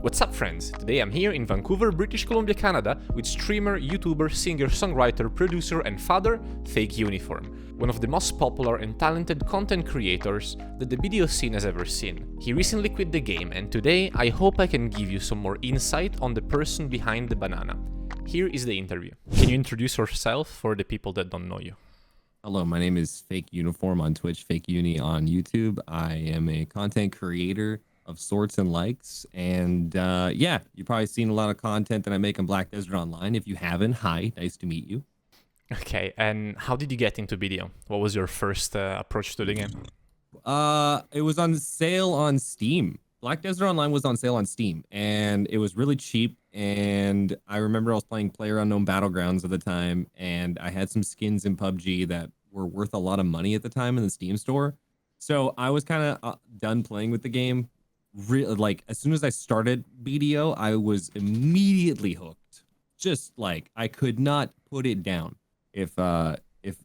What's up, friends? Today I'm here in Vancouver, British Columbia, Canada with streamer, YouTuber, singer, songwriter, producer and father, FakeUniform, one of the most popular and talented content creators that the video scene has ever seen. He recently quit the game and today I hope I can give you some more insight on the person behind the banana. Here is the interview. Can you introduce yourself for the people that don't know you? Hello, my name is FakeUniform on Twitch, FakeUni on YouTube. I am a content creator of sorts and likes, and yeah, you've probably seen a lot of content that I make on Black Desert Online. If you haven't, hi, nice to meet you. Okay, and how did you get into video? What was your first approach to the game? It was on sale on Steam. Black Desert Online was on sale on Steam, and it was really cheap. And I remember I was playing PlayerUnknown Battlegrounds at the time, and I had some skins in PUBG that were worth a lot of money at the time in the Steam store. So I was kind of done playing with the game. Like as soon as I started BDO, I was immediately hooked. Just like I could not put it down if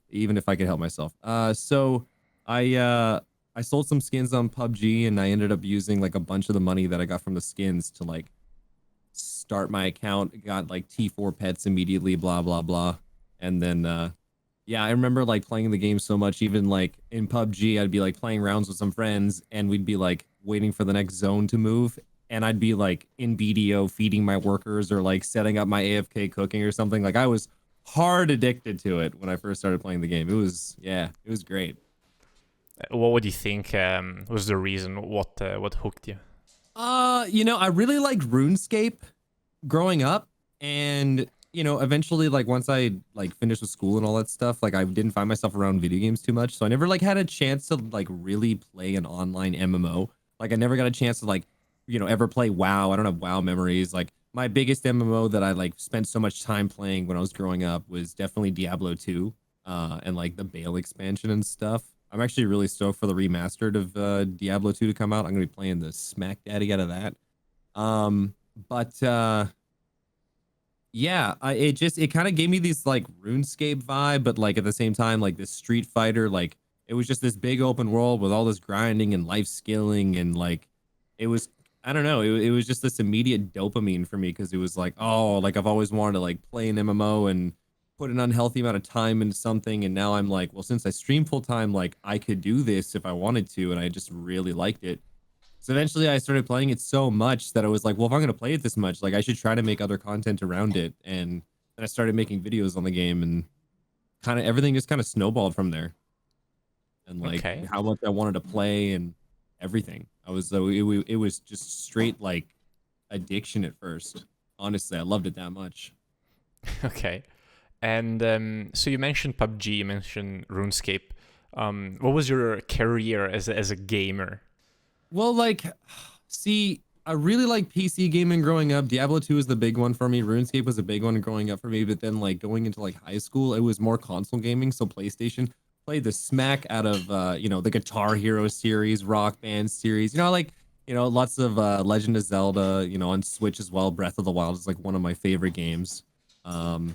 even if I could help myself. So I sold some skins on PUBG and I ended up using like a bunch of the money that I got from the skins to like start my account. Got like T4 pets immediately, blah blah blah. And then yeah, I remember like playing the game so much, even like in PUBG, I'd be like playing rounds with some friends and we'd be like waiting for the next zone to move. And I'd be like in BDO feeding my workers or like setting up my AFK cooking or something. Like I was hard addicted to it when I first started playing the game. It was, yeah, it was great. What would you think was the reason? What hooked you? You know, I really liked RuneScape growing up, and you know, eventually, like once I like finished with school and all that stuff, like I didn't find myself around video games too much, so I never like had a chance to like really play an online MMO. Like I never got a chance to like, you know, ever play WoW. I don't have WoW memories. Like my biggest MMO that I like spent so much time playing when I was growing up was definitely Diablo 2, and like the Bale expansion and stuff. I'm actually really stoked for the remastered of Diablo 2 to come out. I'm gonna be playing the smack daddy out of that. But yeah, it kind of gave me these like RuneScape vibe, but like at the same time, like this Street Fighter, like it was just this big open world with all this grinding and life skilling, and like it was, I don't know, it was just this immediate dopamine for me because it was like, oh, like I've always wanted to like play an MMO and put an unhealthy amount of time into something, and now I'm like, well, since I stream full time, like I could do this if I wanted to, and I just really liked it. So eventually I started playing it so much that I was like, well, if I'm going to play it this much, like I should try to make other content around it. And then I started making videos on the game, and kind of everything just kind of snowballed from there. And like how much I wanted to play and everything. I was, it was just straight like addiction at first. Honestly, I loved it that much. Okay. And so you mentioned PUBG, you mentioned RuneScape. What was your career as a gamer? Well, like, see, I really like PC gaming growing up. Diablo 2 is the big one for me. RuneScape was a big one growing up for me. But then, like, going into, like, high school, it was more console gaming. So PlayStation played the smack out of, you know, the Guitar Hero series, Rock Band series. You know, like, you know, lots of Legend of Zelda, you know, on Switch as well. Breath of the Wild is, like, one of my favorite games. So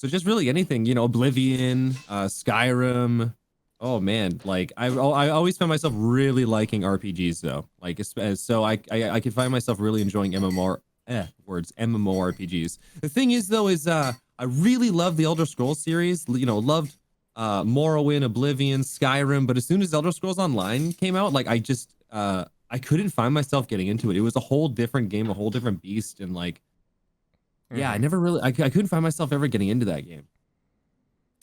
just really anything, you know, Oblivion, Skyrim. Oh man, like I always found myself really liking RPGs though. Like so I could find myself really enjoying MMORPGs. The thing is though is I really love the Elder Scrolls series. You know, loved Morrowind, Oblivion, Skyrim, but as soon as Elder Scrolls Online came out, like I just I couldn't find myself getting into it. It was a whole different game, a whole different beast, and like yeah, I never really I couldn't find myself ever getting into that game.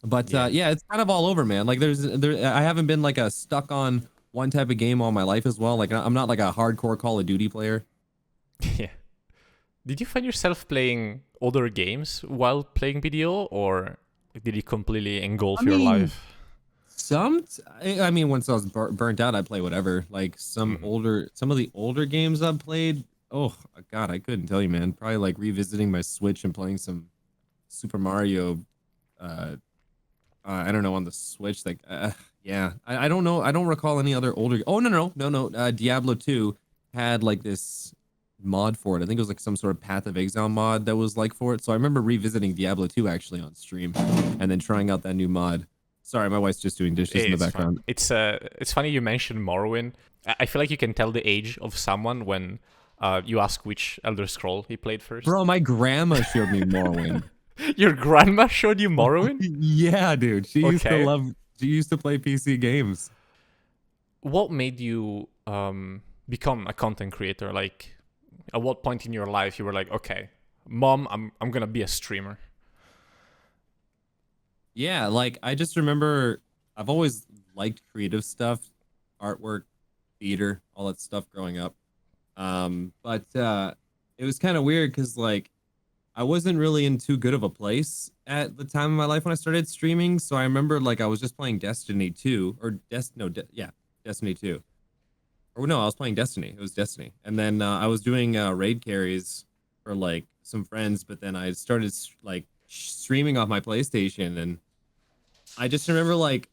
But yeah, it's kind of all over, man. Like I haven't been like a stuck on one type of game all my life as well. Like I'm not like a hardcore Call of Duty player. Yeah. Did you find yourself playing other games while playing video, or did it completely engulf your life? I mean, once I was burnt out, I'd play whatever. Like some of the older games I've played. Oh God, I couldn't tell you, man. Probably like revisiting my Switch and playing some Super Mario. I don't know, on the Switch, like, yeah, I don't know. I don't recall any other older. Oh, no. Diablo 2 had like this mod for it. I think it was like some sort of Path of Exile mod that was like for it. So I remember revisiting Diablo 2 actually on stream and then trying out that new mod. Sorry, my wife's just doing dishes in the background. Fun. It's funny you mentioned Morrowind. I feel like you can tell the age of someone when you ask which Elder Scroll he played first. Bro, my grandma showed me Morrowind. Your grandma showed you Morrowind? Yeah, dude. She used to Okay. love. She used to play PC games. What made you become a content creator? Like, at what point in your life you were like, okay, mom, I'm gonna be a streamer? Yeah, like I just remember I've always liked creative stuff, artwork, theater, all that stuff growing up. But it was kind of weird because like I wasn't really in too good of a place at the time of my life when I started streaming. So I remember like I was just playing Destiny 2 or Destiny 2. Or no, I was playing Destiny. It was Destiny. And then I was doing raid carries for like some friends, but then I started like streaming off my PlayStation, and I just remember like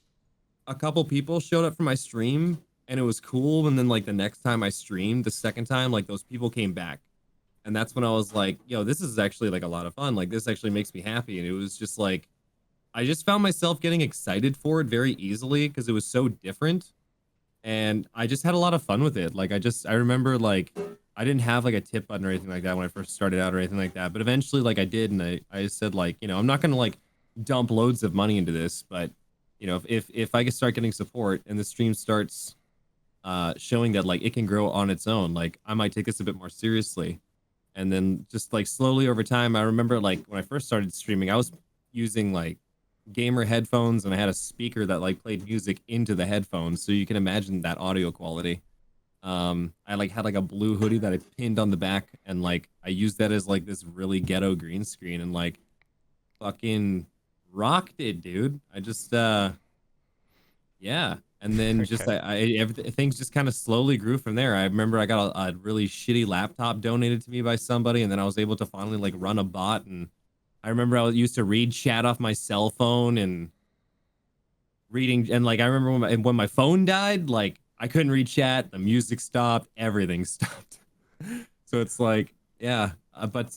a couple people showed up for my stream and it was cool, and then like the next time I streamed, the second time, like those people came back. And that's when I was like, yo, this is actually like a lot of fun. Like this actually makes me happy. And it was just like I just found myself getting excited for it very easily because it was so different. And I just had a lot of fun with it. Like I remember like I didn't have like a tip button or anything like that when I first started out or anything like that. But eventually like I did, and I said like, you know, I'm not gonna like dump loads of money into this, but you know, if I can start getting support and the stream starts showing that like it can grow on its own, like I might take this a bit more seriously. And then just like slowly over time, I remember like when I first started streaming, I was using like gamer headphones, and I had a speaker that like played music into the headphones, so you can imagine that audio quality. I like had like a blue hoodie that I pinned on the back, and like I used that as like this really ghetto green screen, and like fucking rocked it, dude. I just yeah. And then just things just kind of slowly grew from there. I remember I got a really shitty laptop donated to me by somebody, and then I was able to finally like run a bot. And I remember I used to read chat off my cell phone and reading, and like I remember when my phone died, like I couldn't read chat, the music stopped, everything stopped. So it's like, yeah, but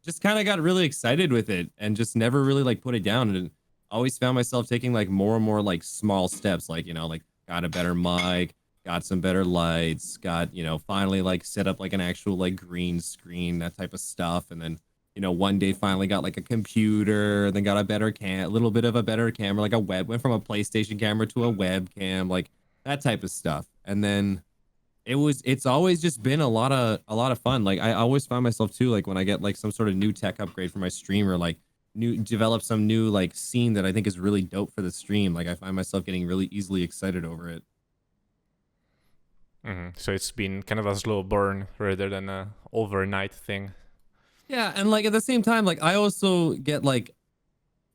just kind of got really excited with it and just never really like put it down, and always found myself taking like more and more like small steps, like, you know, like got a better mic, got some better lights, got, you know, finally like set up like an actual like green screen, that type of stuff. And then, you know, one day finally got like a computer, then got a better a little bit of a better camera, like went from a PlayStation camera to a webcam, like that type of stuff. And then it's always just been a lot of fun. Like I always find myself too, like when I get like some sort of new tech upgrade for my streamer, like develop some new like scene that I think is really dope for the stream, like I find myself getting really easily excited over it. So it's been kind of a slow burn rather than a overnight thing. Yeah, and like at the same time, like I also get like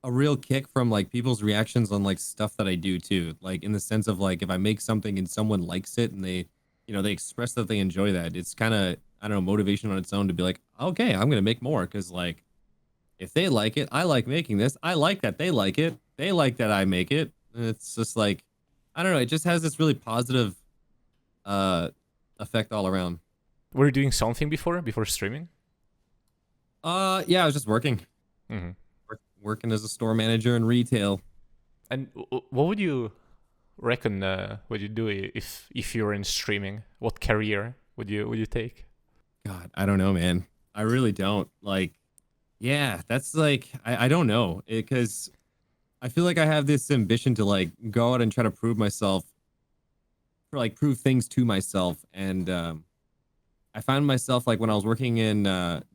a real kick from like people's reactions on like stuff that I do too, like in the sense of like if I make something and someone likes it and they, you know, they express that they enjoy that, it's kind of, I don't know, motivation on its own to be like, okay, I'm gonna make more, because like if they like it, I like making this. I like that they like it. They like that I make it. And it's just like, I don't know. It just has this really positive effect all around. Were you doing something before streaming? Yeah, I was just working. Working as a store manager in retail. And what would you reckon would you do if you were in streaming? What career would you take? God, I don't know, man. I really don't. Like, yeah, that's like, I don't know, because I feel like I have this ambition to like go out and try to prove myself, or like prove things to myself. And I found myself like when I was working in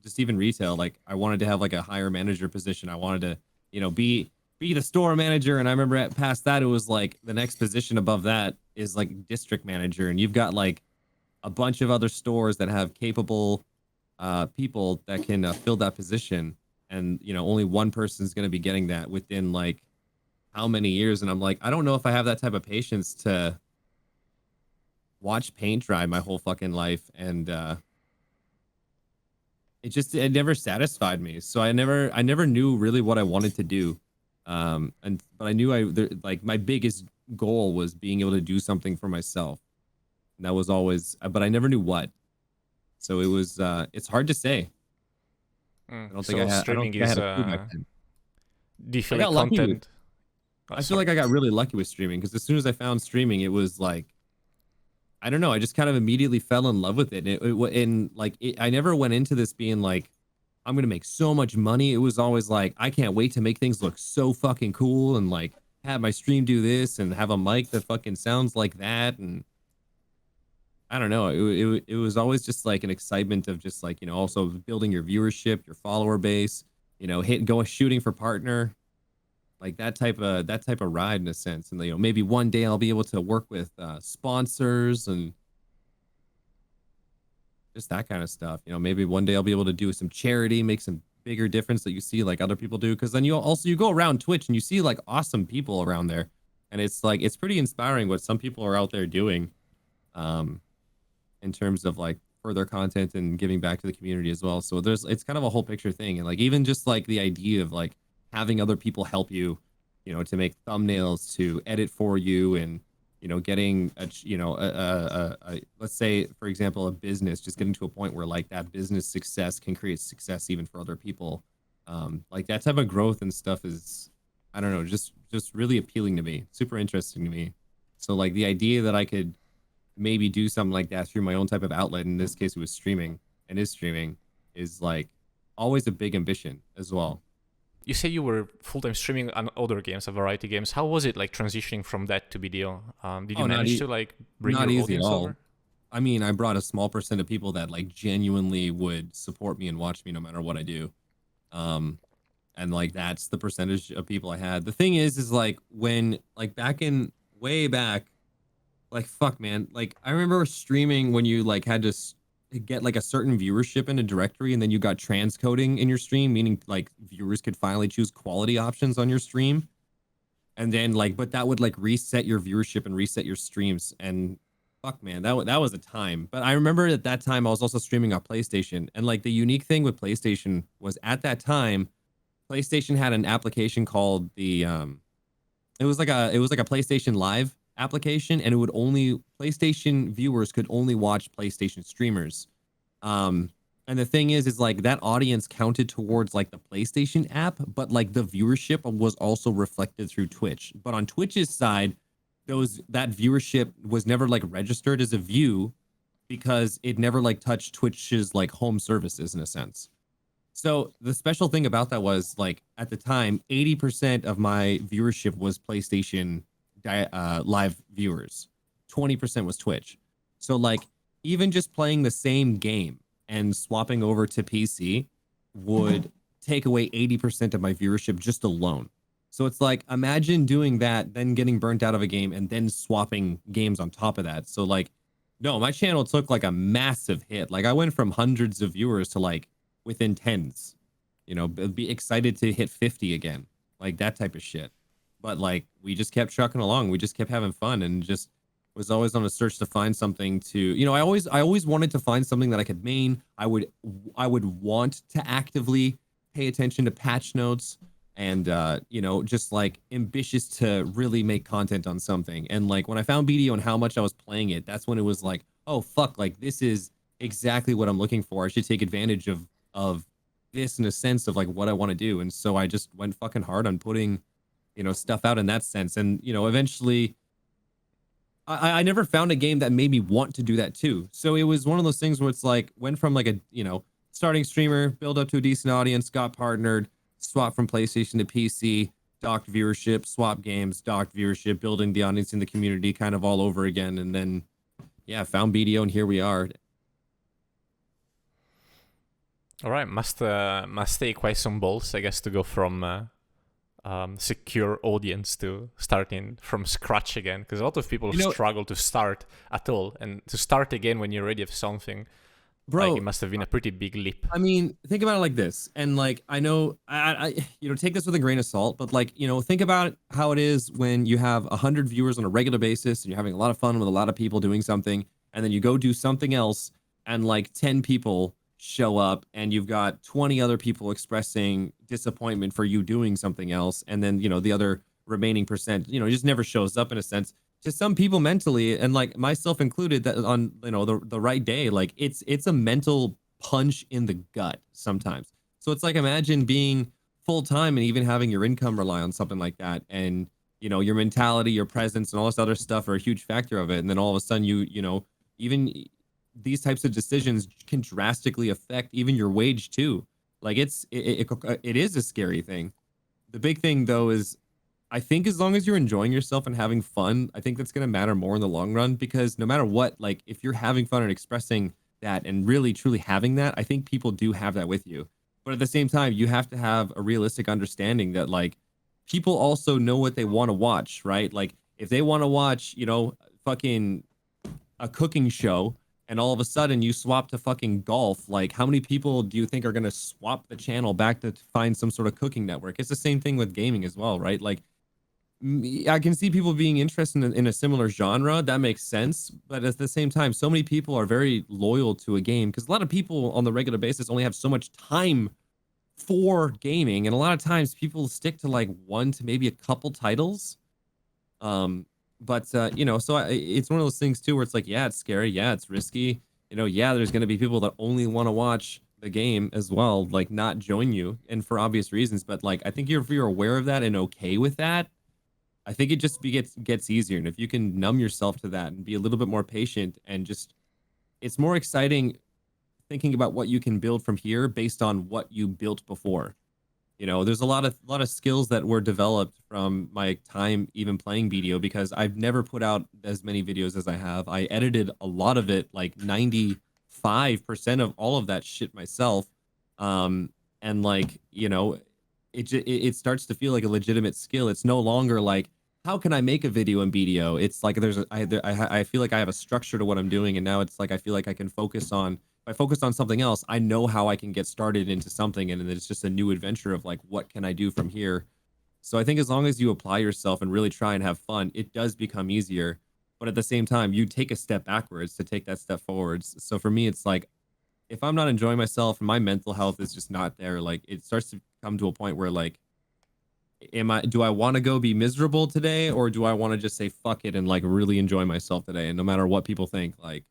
just even retail, like I wanted to have like a higher manager position. I wanted to, you know, be the store manager. And I remember past that, it was like the next position above that is like district manager. And you've got like a bunch of other stores that have capable people that can fill that position, and you know only one person's going to be getting that within like how many years. And I'm like, I don't know if I have that type of patience to watch paint dry my whole fucking life. And it never satisfied me, so I never knew really what I wanted to do. But I knew like my biggest goal was being able to do something for myself, and that was always, but I never knew what. So it was, it's hard to say. I don't think I had a clue back then. Do you feel like content? I feel like I got really lucky with streaming, because as soon as I found streaming, it was like, I don't know. I just kind of immediately fell in love with it. I never went into this being like, I'm gonna make so much money. It was always like, I can't wait to make things look so fucking cool and like have my stream do this and have a mic that fucking sounds like that. And I don't know. It was always just like an excitement of just like, also building your viewership, your follower base, going shooting for partner, like that type of ride in a sense. And maybe one day I'll be able to work with sponsors and just that kind of stuff. Maybe one day I'll be able to do some charity, make some bigger difference that you see like other people do. Cause then you go around Twitch and you see like awesome people around there. And it's like, it's pretty inspiring what some people are out there doing in terms of like further content and giving back to the community as well. So it's kind of a whole picture thing. And like, even just like the idea of like having other people help you, to make thumbnails, to edit for you, and getting let's say, for example, a business just getting to a point where like that business success can create success even for other people. Like that type of growth and stuff is, I don't know, just really appealing to me, super interesting to me. So like the idea that I could maybe do something like that through my own type of outlet, in this case it was streaming, and is streaming, is like always a big ambition as well. You say you were full-time streaming on other games, a variety games. How was it like transitioning from that to BDO? Did you manage to like bring not your easy at audience all. over? I mean, I brought a small percent of people that like genuinely would support me and watch me no matter what I do. And like that's the percentage of people I had. The thing is like when like way back, like fuck man, like I remember streaming when you like had to get like a certain viewership in a directory, and then you got transcoding in your stream, meaning like viewers could finally choose quality options on your stream. And then like, but that would like reset your viewership and reset your streams. And fuck man, that was a time. But I remember at that time I was also streaming on PlayStation, and like the unique thing with PlayStation was at that time, PlayStation had an application called the it was like a PlayStation Live application, and it would only PlayStation viewers could only watch PlayStation streamers. And the thing is like that audience counted towards like the PlayStation app, but like the viewership was also reflected through Twitch. But on Twitch's side, that viewership was never like registered as a view because it never like touched Twitch's like home services in a sense. So the special thing about that was like at the time, 80% of my viewership was PlayStation live viewers, 20% was Twitch. So like even just playing the same game and swapping over to PC would take away 80% of my viewership just alone. So it's like, imagine doing that, then getting burnt out of a game and then swapping games on top of that. So like, no, my channel took like a massive hit. Like I went from hundreds of viewers to like within tens, be excited to hit 50 again, like that type of shit. But like, we just kept trucking along. We just kept having fun, and just was always on a search to find something to, I always wanted to find something that I could main. I would want to actively pay attention to patch notes and, just like ambitious to really make content on something. And like, when I found BDO and how much I was playing it, that's when it was like, oh fuck, like this is exactly what I'm looking for. I should take advantage of this in a sense of like what I want to do. And so I just went fucking hard on putting, stuff out in that sense. And, eventually I never found a game that made me want to do that too. So it was one of those things where it's like, went from like a, starting streamer, build up to a decent audience, got partnered, swap from PlayStation to PC, docked viewership, swap games, docked viewership, building the audience in the community kind of all over again. And then, yeah, found BDO and here we are. All right, must take quite some balls, I guess, to go from secure audience to starting from scratch again, because a lot of people struggle to start at all, and to start again when you're ready of something, bro, like, it must have been a pretty big leap. I mean, think about it like this, and like I know, I take this with a grain of salt, but like think about how it is when you have 100 viewers on a regular basis and you're having a lot of fun with a lot of people doing something, and then you go do something else, and like 10 people show up and you've got 20 other people expressing disappointment for you doing something else, and then the other remaining percent just never shows up in a sense. To some people mentally, and like myself included, that on the right day, like it's a mental punch in the gut sometimes. So it's like, imagine being full-time and even having your income rely on something like that, and your mentality, your presence, and all this other stuff are a huge factor of it, and then all of a sudden you these types of decisions can drastically affect even your wage too. Like it is a scary thing. The big thing though is I think as long as you're enjoying yourself and having fun, I think that's going to matter more in the long run because no matter what, like if you're having fun and expressing that and really truly having that, I think people do have that with you. But at the same time, you have to have a realistic understanding that like people also know what they want to watch, right? Like if they want to watch, fucking a cooking show and all of a sudden you swap to fucking golf, like how many people do you think are going to swap the channel back to find some sort of cooking network? It's the same thing with gaming as well, right? Like I can see people being interested in a similar genre. That makes sense. But at the same time, so many people are very loyal to a game because a lot of people on the regular basis only have so much time for gaming. And a lot of times people stick to like one to maybe a couple titles. It's one of those things too where it's like, yeah, it's scary. Yeah, it's risky. Yeah, there's going to be people that only want to watch the game as well, like not join you and for obvious reasons. But like, I think if you're aware of that and okay with that, I think it just gets easier. And if you can numb yourself to that and be a little bit more patient and just, it's more exciting thinking about what you can build from here based on what you built before. There's a lot of skills that were developed from my time even playing BDO because I've never put out as many videos as I have. I edited a lot of it, like 95% of all of that shit myself. And like, it starts to feel like a legitimate skill. It's no longer like, how can I make a video in BDO? It's like I feel like I have a structure to what I'm doing, and now it's like I feel like I can focus on. If I focus on something else, I know how I can get started into something, and then it's just a new adventure of like, what can I do from here? So I think as long as you apply yourself and really try and have fun, it does become easier. But at the same time, you take a step backwards to take that step forwards. So for me, it's like, if I'm not enjoying myself and my mental health is just not there, like it starts to come to a point where like, do I want to go be miserable today, or do I want to just say fuck it and like really enjoy myself today? And no matter what people think, like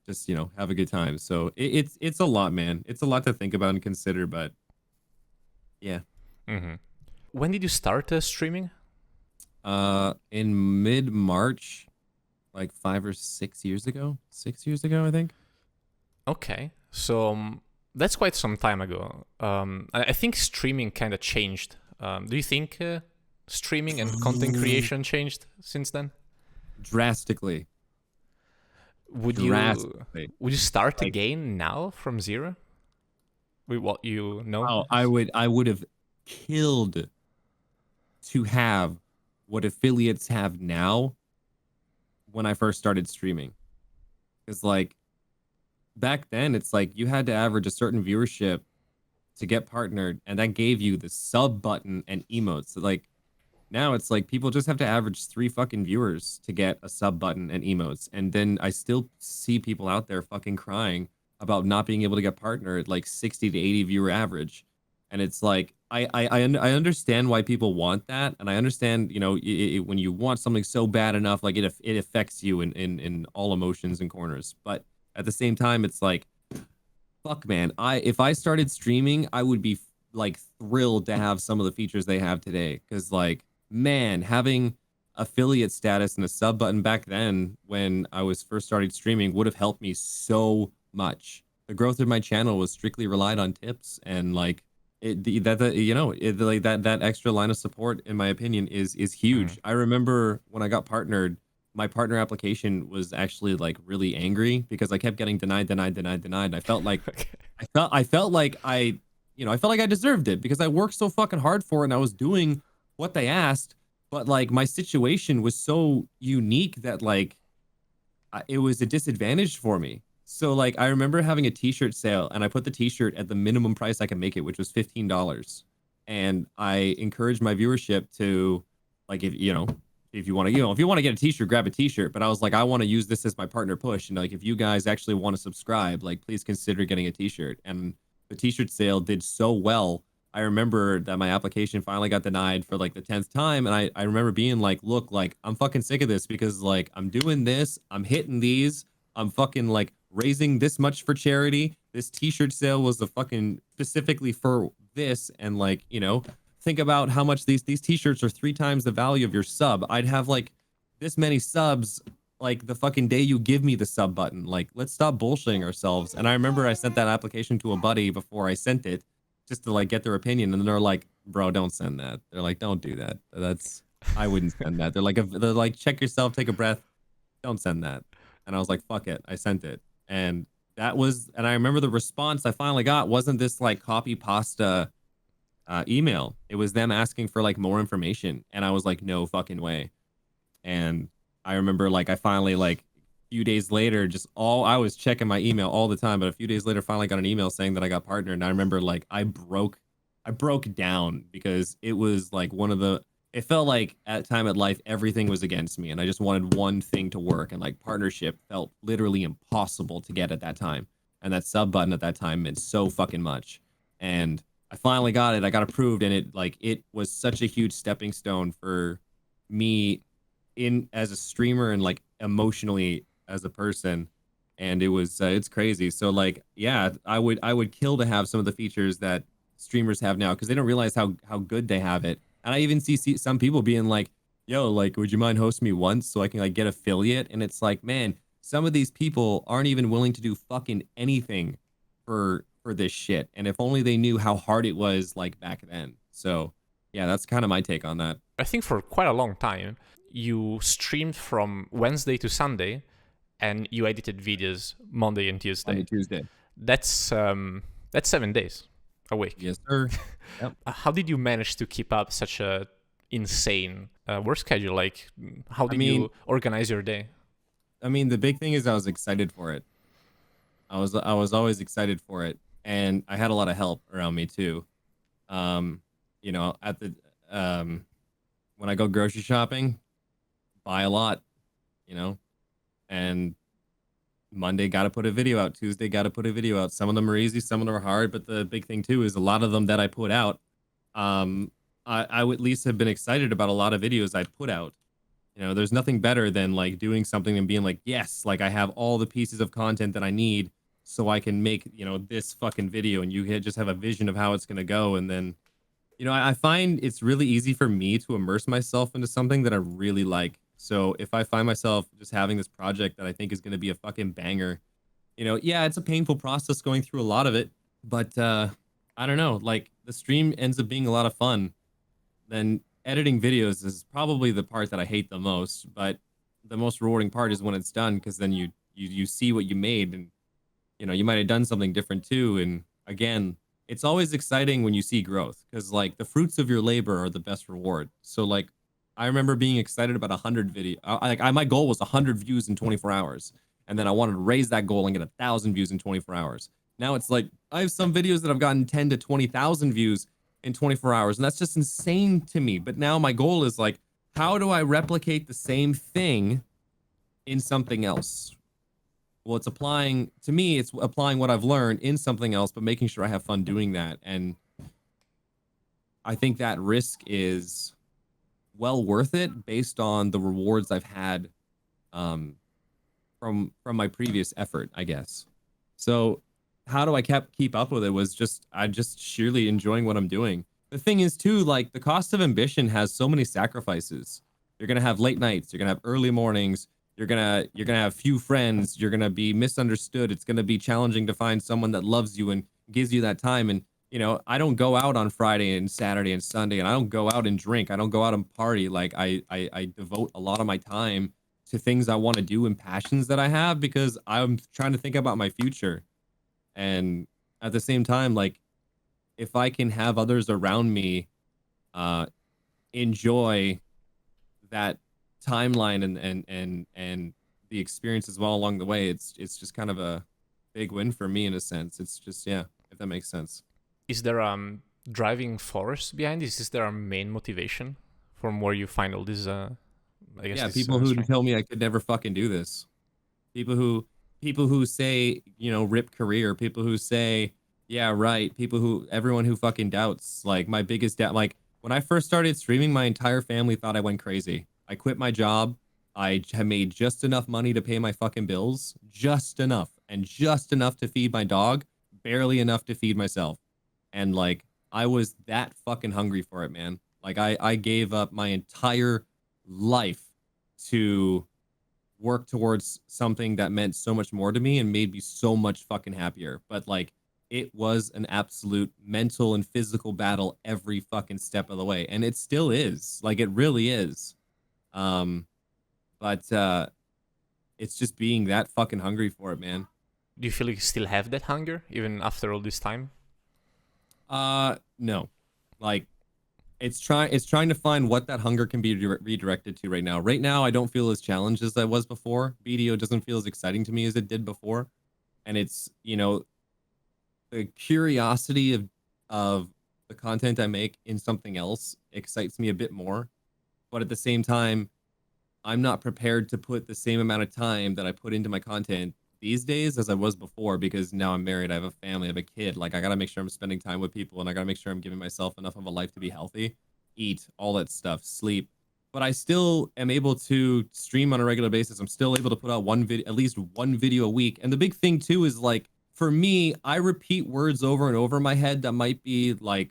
just, have a good time. So it's a lot, man. It's a lot to think about and consider, but yeah. Mm-hmm. When did you start streaming? In mid-March, like 5 or 6 years ago. 6 years ago, I think. Okay. So that's quite some time ago. I think streaming kind of changed. Do you think streaming and content creation changed since then? Drastically. Would you start again now from zero with what you know? Oh, I would have killed to have what affiliates have now when I first started streaming. Because like back then, it's like you had to average a certain viewership to get partnered, and that gave you the sub button and emotes. So like now it's like people just have to average 3 fucking viewers to get a sub button and emotes. And then I still see people out there fucking crying about not being able to get partnered at like 60 to 80 viewer average. And it's like, I understand why people want that. And I understand, when you want something so bad enough, like it affects you in all emotions and corners. But at the same time, it's like, fuck, man. If I started streaming, I would be like thrilled to have some of the features they have today. Because like, man, having affiliate status and a sub button back then when I was first started streaming would have helped me so much. The growth of my channel was strictly relied on tips, and like that extra line of support, in my opinion, is huge. Mm. I remember when I got partnered, my partner application was actually like really angry because I kept getting denied. I felt like I felt like I deserved it because I worked so fucking hard for it and I was doing what they asked, but like my situation was so unique that like it was a disadvantage for me. So like I remember having a t-shirt sale and I put the t-shirt at the minimum price I could make it, which was $15. And I encouraged my viewership to like, if you want to get a t-shirt, grab a t-shirt. But I was like, I want to use this as my partner push. And like, if you guys actually want to subscribe, like please consider getting a t-shirt. And the t-shirt sale did so well. I remember that my application finally got denied for like the 10th time. And I remember being like, look, like I'm fucking sick of this because like I'm doing this, I'm hitting these, I'm fucking like raising this much for charity. This t-shirt sale was the fucking specifically for this. And like, think about how much these t-shirts are 3 times the value of your sub. I'd have like this many subs like the fucking day you give me the sub button. Like, let's stop bullshitting ourselves. And I remember I sent that application to a buddy before I sent it just to like get their opinion. And they're like, bro, don't send that. They're like, don't do that. I wouldn't send that. They're like, check yourself, take a breath. Don't send that. And I was like, fuck it. I sent it. And and I remember the response I finally got wasn't this like copy pasta email. It was them asking for like more information. And I was like, no fucking way. And I remember like I finally like a few days later, I was checking my email all the time, but a few days later finally got an email saying that I got partnered. And I remember like I broke down because it was like it felt like at time at life everything was against me and I just wanted one thing to work, and like partnership felt literally impossible to get at that time. And that sub button at that time meant so fucking much. And I finally got it. I got approved, and it was such a huge stepping stone for me in as a streamer and like emotionally as a person. And it's crazy. So like, yeah, I would kill to have some of the features that streamers have now, because they don't realize how good they have it. And I even see some people being like, yo, like, would you mind hosting me once so I can like get affiliate? And it's like, man, some of these people aren't even willing to do fucking anything for this shit. And if only they knew how hard it was like back then. So yeah, that's kind of my take on that. I think for quite a long time, you streamed from Wednesday to Sunday, and you edited videos Monday and Tuesday. Monday, Tuesday. That's 7 days a week. Yes, sir. Yep. How did you manage to keep up such a insane work schedule? Like, how did you organize your day? I mean, the big thing is I was excited for it. I was always excited for it, and I had a lot of help around me too. You know, at the when I go grocery shopping, buy a lot, you know, and Monday got to put a video out. Tuesday got to put a video out. Some of them are easy, some of them are hard. But the big thing too is a lot of them that I put out, I would at least have been excited about a lot of videos I put out. You know, there's nothing better than like doing something and being like, yes, like I have all the pieces of content that I need so I can make, you know, this fucking video, and you just have a vision of how it's going to go. And then, you know, I find it's really easy for me to immerse myself into something that I really like. So if I find myself just having this project that I think is going to be a fucking banger, you know, yeah, it's a painful process going through a lot of it, but I don't know, like the stream ends up being a lot of fun. Then editing videos is probably the part that I hate the most, but the most rewarding part is when it's done, because then you see what you made, and you know, you might have done something different too. And again, it's always exciting when you see growth, because like the fruits of your labor are the best reward. So like, I remember being excited about 100 video. My goal was 100 views in 24 hours. And then I wanted to raise that goal and get 1,000 views in 24 hours. Now it's like, I have some videos that have gotten 10 to 20,000 views in 24 hours. And that's just insane to me. But now my goal is like, how do I replicate the same thing in something else? Well, it's applying what I've learned in something else, but making sure I have fun doing that. And I think that risk is well worth it based on the rewards I've had from my previous effort, I guess. So how do I keep up with it was I just sheerly enjoying what I'm doing. The thing is too, like the cost of ambition has so many sacrifices. You're gonna have late nights, you're gonna have early mornings, you're gonna have few friends, you're gonna be misunderstood. It's gonna be challenging to find someone that loves you and gives you that time. And you know, I don't go out on Friday and Saturday and Sunday, and I don't go out and drink. I don't go out and party. Like I devote a lot of my time to things I want to do and passions that I have, because I'm trying to think about my future. And at the same time, like if I can have others around me enjoy that timeline and the experience as well along the way, it's just kind of a big win for me in a sense. It's just, yeah, if that makes sense. Is there driving force behind this? Is there a main motivation from where you find all this? I guess. Yeah, people who tell me I could never fucking do this. People who say, you know, rip career. People who say, yeah, right. Everyone who fucking doubts. Like my biggest doubt. Like when I first started streaming, my entire family thought I went crazy. I quit my job. I had made just enough money to pay my fucking bills, just enough, and just enough to feed my dog, barely enough to feed myself. And like, I was that fucking hungry for it, man. Like I gave up my entire life to work towards something that meant so much more to me and made me so much fucking happier. But like, it was an absolute mental and physical battle every fucking step of the way, and it still is. Like, it really is. Um, but it's just being that fucking hungry for it, man. Do you feel you still have that hunger even after all this time? No, like it's trying to find what that hunger can be redirected to right now. Right now, I don't feel as challenged as I was before. BDO doesn't feel as exciting to me as it did before, and it's the curiosity of the content I make in something else excites me a bit more. But at the same time, I'm not prepared to put the same amount of time that I put into my content these days as I was before, because now I'm married, I have a family, I have a kid. Like, I gotta make sure I'm spending time with people, and I gotta make sure I'm giving myself enough of a life to be healthy, eat, all that stuff, sleep. But I still am able to stream on a regular basis. I'm still able to put out at least one video a week. And the big thing too is like, for me, I repeat words over and over in my head that might be like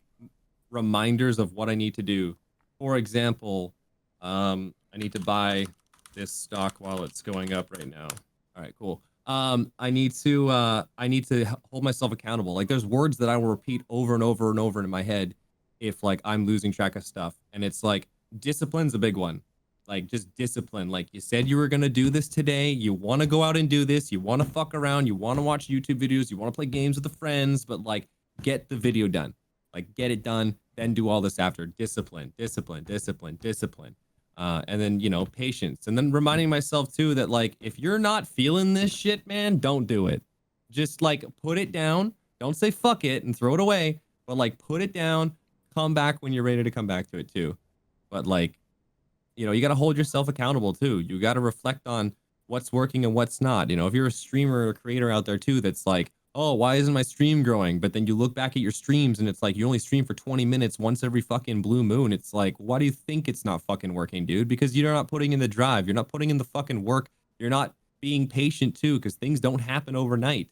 reminders of what I need to do. For example, I need to buy this stock while it's going up right now. All right, cool. I need to hold myself accountable. Like, there's words that I will repeat over and over and over in my head if like I'm losing track of stuff. And it's like, discipline's a big one. Like, just discipline. Like, you said you were gonna do this today. You want to go out and do this. You want to fuck around. You want to watch YouTube videos. You want to play games with the friends. But like, get the video done. Like, get it done. Then do all this after. Discipline, discipline, discipline, discipline. And then, patience. And then reminding myself too that like, if you're not feeling this shit, man, don't do it. Just like, put it down. Don't say fuck it and throw it away, but like, put it down, come back when you're ready to come back to it too. But like, you got to hold yourself accountable too. You got to reflect on what's working and what's not. If you're a streamer or creator out there too, that's like, oh, why isn't my stream growing? But then you look back at your streams and it's like, you only stream for 20 minutes once every fucking blue moon. It's like, why do you think it's not fucking working, dude? Because you're not putting in the drive. You're not putting in the fucking work. You're not being patient too, because things don't happen overnight,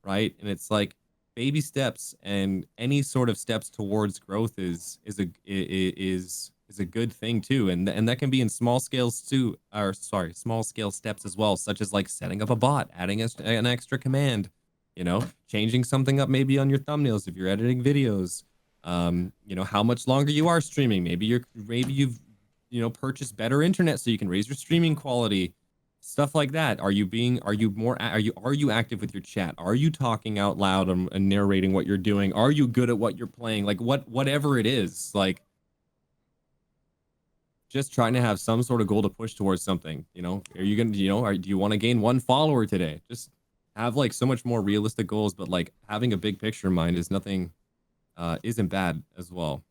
right? And it's like, baby steps, and any sort of steps towards growth is a good thing too. And that can be in small scales too, or sorry, small scale steps as well, such as like setting up a bot, adding an extra command, changing something up maybe on your thumbnails if you're editing videos. How much longer you are streaming. Maybe you've purchased better internet so you can raise your streaming quality. Stuff like that. Are you active with your chat? Are you talking out loud and narrating what you're doing? Are you good at what you're playing? Like, whatever it is, like, just trying to have some sort of goal to push towards something. Are you gonna, do you want to gain 1 follower today? Just have like so much more realistic goals, but like having a big picture in mind isn't bad as well.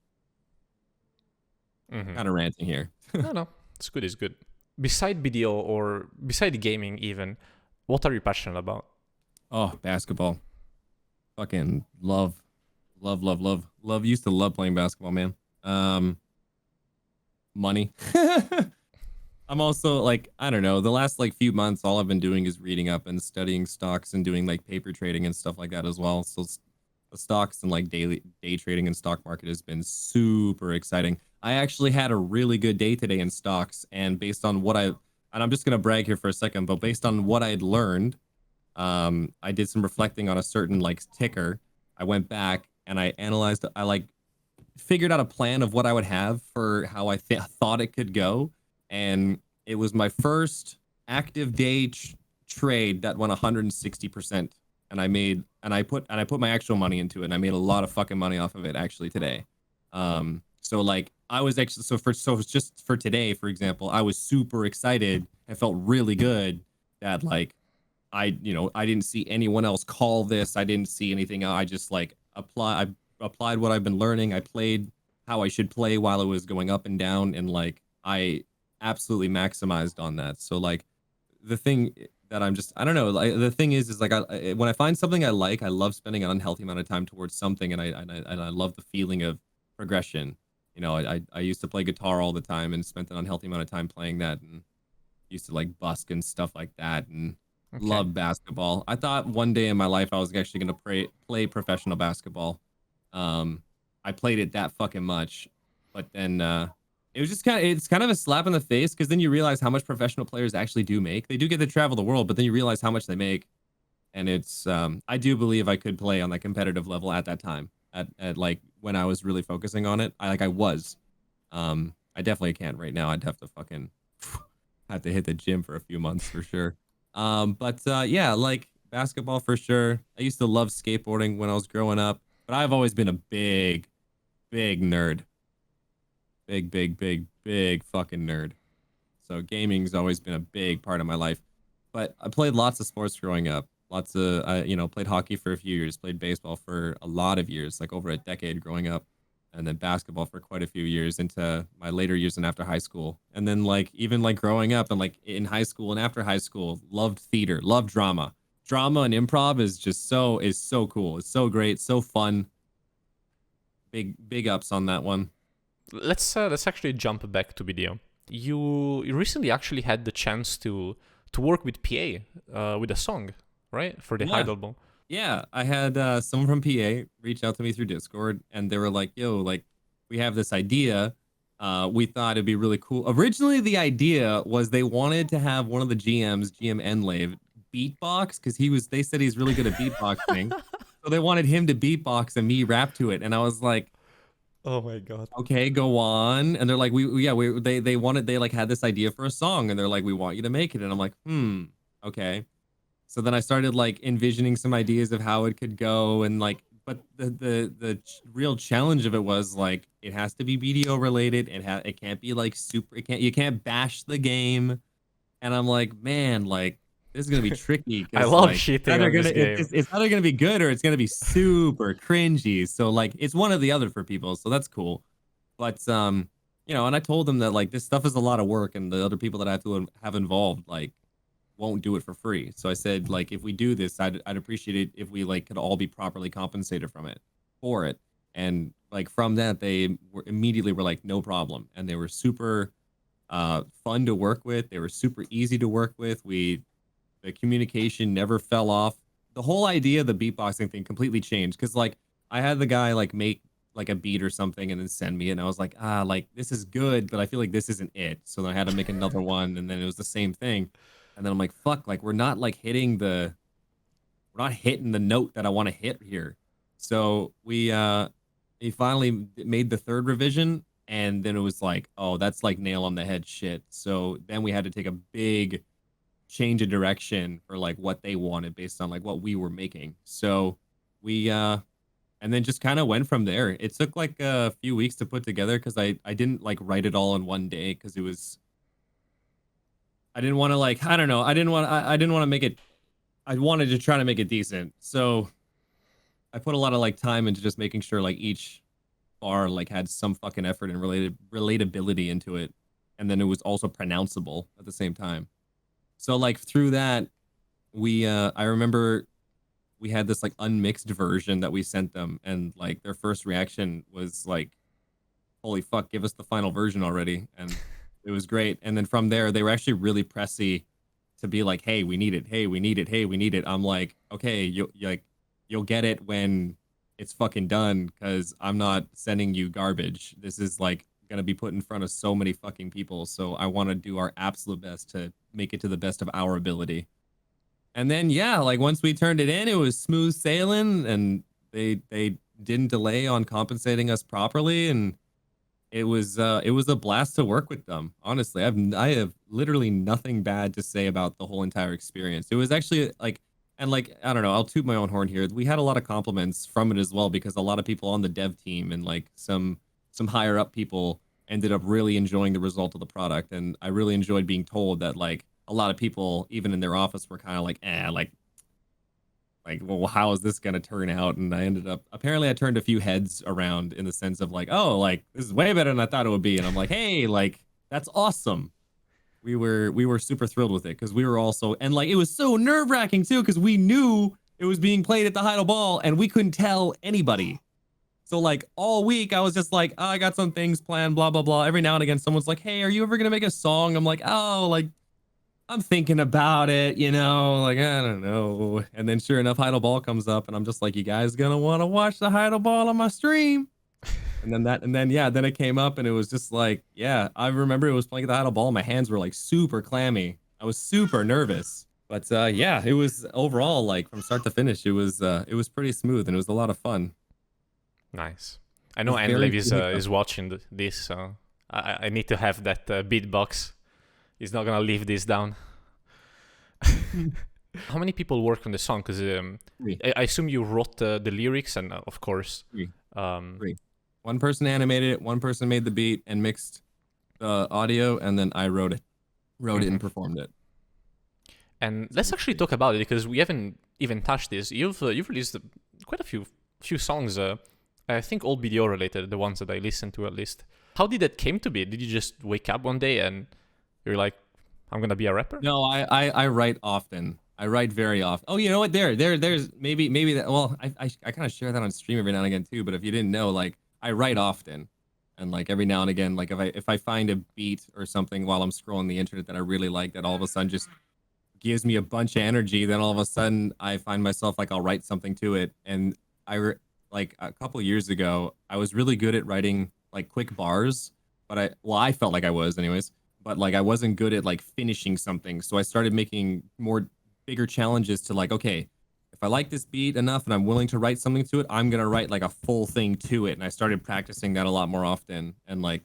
Kind of ranting here. No, it's good. It's good. Beside video or beside gaming even, what are you passionate about? Oh, basketball. Fucking love. Used to love playing basketball, man. Money. I'm also like, I don't know, the last like few months, all I've been doing is reading up and studying stocks and doing like paper trading and stuff like that as well. So the stocks and like day trading and stock market has been super exciting. I actually had a really good day today in stocks, and based on and I'm just gonna brag here for a second, but based on what I had learned, I did some reflecting on a certain like ticker. I went back and I analyzed, figured out a plan of what I would have for how I thought it could go, and it was my first active day trade that went 160%, and I put my actual money into it, and I made a lot of fucking money off of it actually today. So like I was actually just for today, for example, I was super excited. I felt really good that like I didn't see anyone else call this. I didn't see anything. I just like applied what I've been learning. I played how I should play while it was going up and down, and like I absolutely maximized on that. So like the thing that I don't know, like the thing is like when I find something I love spending an unhealthy amount of time towards something, and I love the feeling of progression. I used to play guitar all the time and spent an unhealthy amount of time playing that, and used to like busk and stuff like that, and love basketball. I thought one day in my life I was actually going to play professional basketball. I played it that fucking much, but then it was just it's kind of a slap in the face because then you realize how much professional players actually do make. They do get to travel the world, but then you realize how much they make. And it's I do believe I could play on that competitive level at that time. At like when I was really focusing on it. I was. I definitely can't right now. I'd have to fucking have to hit the gym for a few months for sure. But yeah, like basketball for sure. I used to love skateboarding when I was growing up, but I've always been a big nerd. Big fucking nerd. So gaming's always been a big part of my life. But I played lots of sports growing up. Lots of played hockey for a few years, played baseball for a lot of years, like over a decade growing up, and then basketball for quite a few years into my later years and after high school. And then like even like growing up and like in high school and after high school, loved theater, loved drama. Drama and improv is just so cool. It's so great, so fun. Big ups on that one. Let's actually jump back to video. You recently actually had the chance to work with PA with a song, right, for the Heedun ball. Yeah, I had someone from PA reach out to me through Discord, and they were like, "Yo, like, we have this idea. We thought it'd be really cool." Originally, the idea was they wanted to have one of the GMs, GM Enlave, beatbox because they said he's really good at beatboxing, so they wanted him to beatbox and me rap to it, and I was like, "Oh my god." Okay, go on. And they're like, they like had this idea for a song, and they're like, "We want you to make it," and I'm like, okay. So then I started like envisioning some ideas of how it could go, and like, but the real challenge of it was like it has to be BDO related. It can't be like you can't bash the game, and I'm like, man, like this is gonna be tricky. I love like, shitting on this game. It's either gonna be good or it's gonna be super cringy. So like it's one or the other for people. So that's cool. But and I told them that like this stuff is a lot of work, and the other people that I have to have involved like won't do it for free. So I said, like, if we do this, I'd appreciate it if we like could all be properly compensated for it. And like from that, they immediately were like, no problem. And they were super fun to work with. They were super easy to work with. The communication never fell off. The whole idea of the beatboxing thing completely changed because like I had the guy like make like a beat or something and then send me it, and I was like, like this is good, but I feel like this isn't it. So then I had to make another one, and then it was the same thing. And then I'm like, fuck, like we're not hitting the note that I want to hit here. So we finally made the third revision, and then it was like, oh, that's like nail on the head shit. So then we had to take a big change of direction for like what they wanted based on like what we were making. So we and then just kind of went from there. It took like a few weeks to put together because I didn't like write it all in one day because I didn't want to like, I don't know. I didn't want to make it. I wanted to try to make it decent. So I put a lot of like time into just making sure like each bar like had some fucking effort and relatability into it. And then it was also pronounceable at the same time. So like through that, I remember we had this like unmixed version that we sent them, and like their first reaction was like, holy fuck, give us the final version already. And it was great. And then from there, they were actually really pressy to be like, hey, we need it. Hey, we need it. Hey, we need it. I'm like, okay, you'll get it when it's fucking done, because I'm not sending you garbage. This is like going to be put in front of so many fucking people. So I want to do our absolute best to make it to the best of our ability. And then, yeah, like once we turned it in, it was smooth sailing, and they didn't delay on compensating us properly. And it was a blast to work with them. Honestly, I have literally nothing bad to say about the whole entire experience. It was actually like, and like, I don't know, I'll toot my own horn here. We had a lot of compliments from it as well, because a lot of people on the dev team and like some higher up people ended up really enjoying the result of the product. And I really enjoyed being told that like a lot of people, even in their office, were kind of like, well, how is this going to turn out? And apparently I turned a few heads around in the sense of like, oh, like this is way better than I thought it would be. And I'm like, hey, like, that's awesome. We were super thrilled with it, because we were also, and like, it was so nerve wracking too, because we knew it was being played at the Heidel Ball and we couldn't tell anybody. So like all week I was just like, oh, I got some things planned, blah, blah, blah. Every now and again, someone's like, hey, are you ever going to make a song? I'm like, oh, like, I'm thinking about it, like, I don't know. And then sure enough, Heidel Ball comes up, and I'm just like, you guys gonna want to watch the Heidel Ball on my stream? then it came up and it was just like, yeah, I remember it was playing without a ball. My hands were like super clammy. I was super nervous. But yeah, it was overall like from start to finish, it was pretty smooth and it was a lot of fun. Nice. I It know was Anne very Lev few is hiccups. watching this, so I need to have that beatbox. He's not gonna leave this down. How many people work on the song? Because Three, I assume you wrote the lyrics, and of course, three, um, three. One person animated it, one person made the beat and mixed the audio, and then I wrote it mhm. and performed it. And let's actually talk about it because we haven't even touched this. You've released quite a few songs. I think all BDO related, the ones that I listened to at least. How did that came to be? Did you just wake up one day and you're like, I'm gonna be a rapper? No, I write often. I write very often. Oh, you know what? There's maybe that. Well, I kind of share that on stream every now and again too. But if you didn't know, like I write often, and like every now and again, like if I find a beat or something while I'm scrolling the internet that I really like, that all of a sudden just gives me a bunch of energy, then all of a sudden I find myself like I'll write something to it. And like a couple years ago, I was really good at writing like quick bars, but I felt like I was anyways, but like I wasn't good at like finishing something. So I started making more bigger challenges to like, okay, if I like this beat enough and I'm willing to write something to it, I'm gonna write like a full thing to it. And I started practicing that a lot more often. And like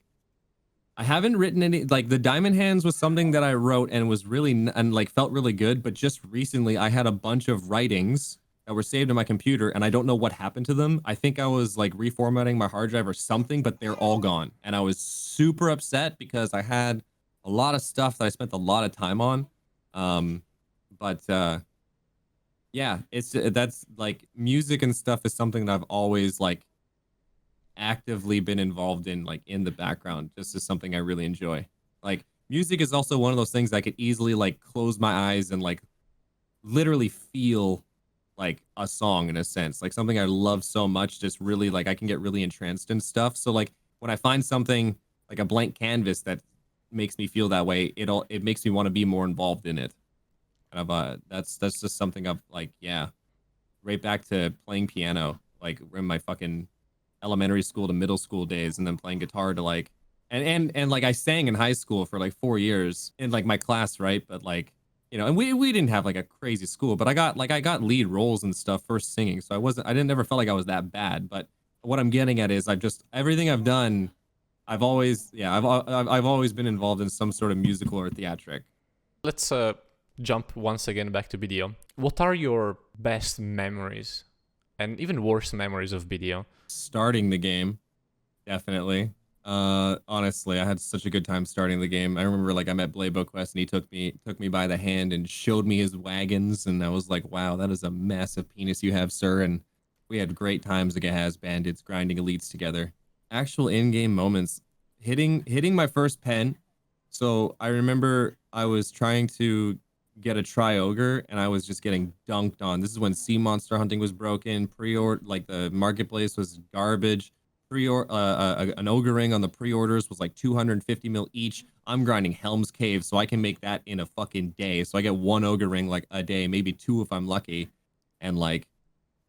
I haven't written any like the Diamond Hands was something that I wrote and was really and like felt really good, but just recently I had a bunch of writings that were saved in my computer and I don't know what happened to them. I think I was like reformatting my hard drive or something, but they're all gone. And I was super upset because I had a lot of stuff that I spent a lot of time on. Um but yeah, it's that's like music and stuff is something that I've always like actively been involved in like in the background just as something I really enjoy. Like music is also one of those things I could easily like close my eyes and like literally feel like a song in a sense. Like something I love so much just really like I can get really entranced in stuff. So like when I find something like a blank canvas that makes me feel that way, it makes me want to be more involved in it. And that's just something I've like yeah, right back to playing piano like in my fucking elementary school to middle school days and then playing guitar to like and like I sang in high school for like 4 years in like my class, right? But like, you know, and we didn't have like a crazy school, but I got lead roles and stuff for singing. So I didn't ever felt like I was that bad. But what I'm getting at is I've just everything I've done, I've always yeah, I've always been involved in some sort of musical or theatric. Let's jump once again back to BDO. What are your best memories and even worst memories of BDO? Starting the game, definitely. Honestly, I had such a good time starting the game. I remember like I met Blaybo Quest and he took me by the hand and showed me his wagons, and I was like, wow, that is a massive penis you have, sir. And we had great times like as bandits grinding elites together. Actual in-game moments, hitting my first pen. So I remember I was trying to get a tri-ogre and I was just getting dunked on. This is when sea monster hunting was broken. Pre-order like the marketplace was garbage. An ogre ring on the pre-orders was like 250 mil each. I'm grinding Helm's Cave so I can make that in a fucking day. So I get one ogre ring like a day, maybe two if I'm lucky. And like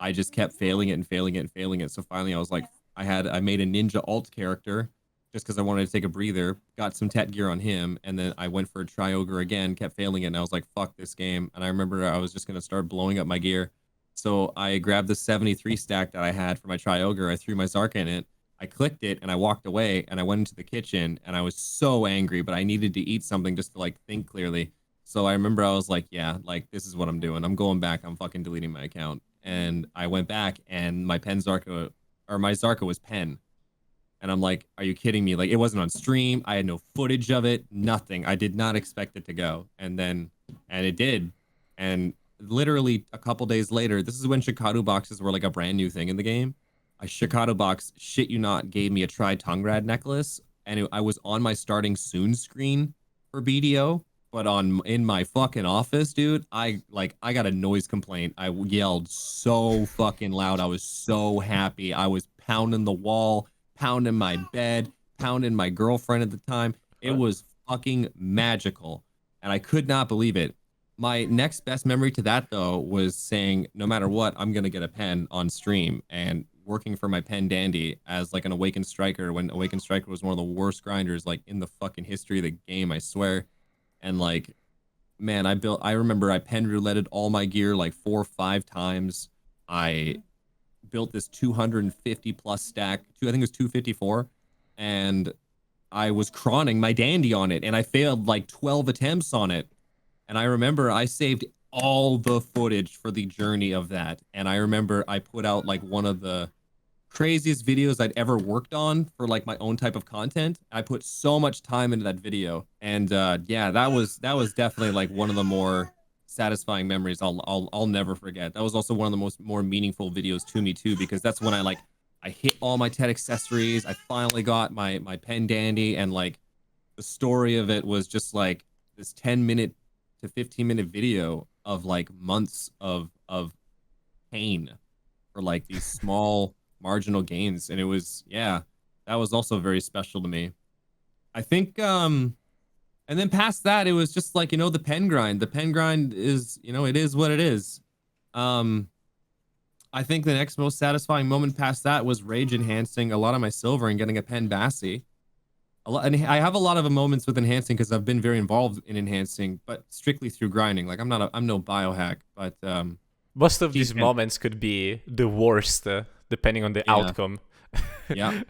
I just kept failing it and failing it and failing it. So finally I was like I made a ninja alt character just because I wanted to take a breather, got some tet gear on him, and then I went for a tri-ogre again, kept failing it, and I was like, fuck this game. And I remember I was just going to start blowing up my gear. So I grabbed the 73 stack that I had for my tri-ogre, I threw my Zarka in it, I clicked it, and I walked away, and I went into the kitchen, and I was so angry, but I needed to eat something just to, like, think clearly. So I remember I was like, yeah, like, this is what I'm doing. I'm going back. I'm fucking deleting my account. And I went back, and my pen Zarka, or my Zarka was pen. And I'm like, are you kidding me? Like, it wasn't on stream. I had no footage of it, nothing. I did not expect it to go. And it did. And literally a couple days later, this is when Shikadu boxes were like a brand new thing in the game. A Shikadu box, shit you not, gave me a Tri-Tungrad necklace. And I was on my starting soon screen for BDO. But in my fucking office, dude, I got a noise complaint. I yelled so fucking loud. I was so happy. I was pounding the wall, pounding my bed, pounding my girlfriend at the time. It was fucking magical. And I could not believe it. My next best memory to that, though, was saying, no matter what, I'm going to get a pen on stream. And working for my pen dandy as like an awakened striker when awakened striker was one of the worst grinders like in the fucking history of the game, I swear. And like, man, I remember I pen rouletted all my gear like 4 or 5 times. I built this 250 plus stack, I think it was 254, and I was crawling my dandy on it, and I failed like 12 attempts on it. And I remember I saved all the footage for the journey of that. And I remember I put out like one of the craziest videos I'd ever worked on for like my own type of content. I put so much time into that video. And yeah, that was definitely like one of the more satisfying memories I'll never forget. That was also one of the more meaningful videos to me too, because that's when I hit all my TED accessories. I finally got my pen dandy, and like the story of it was just like this 10-minute to 15-minute video of like months of pain for like these small marginal gains. And it was, yeah, that was also very special to me. I think and then past that, it was just like, the pen grind is, it is what it is. I think the next most satisfying moment past that was rage enhancing a lot of my silver and getting a pen Bassy. And I have a lot of moments with enhancing because I've been very involved in enhancing, but strictly through grinding. Like I'm no biohack, but most of these moments could be the worst, depending on the outcome. Yeah,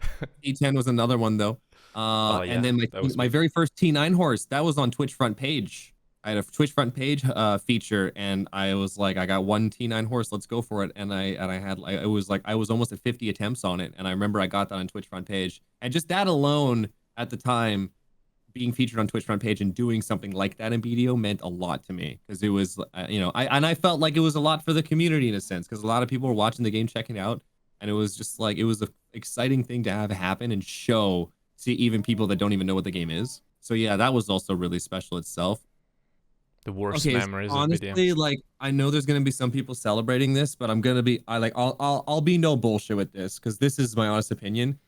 E10 was another one though. Yeah, and then my very first T9 horse, that was on Twitch front page. I had a Twitch front page feature, and I was like, I got one T9 horse, let's go for it. And I was almost at 50 attempts on it, and I remember I got that on Twitch front page, and just that alone at the time, being featured on Twitch front page and doing something like that in BDO meant a lot to me, because it was, I felt like it was a lot for the community in a sense, because a lot of people were watching the game, checking it out, and it was just like, it was an exciting thing to have happen and show to even people that don't even know what the game is. So yeah, that was also really special itself. The worst memories honestly, of video. like I know there's gonna be some people celebrating this, but I'll be no bullshit with this, because this is my honest opinion.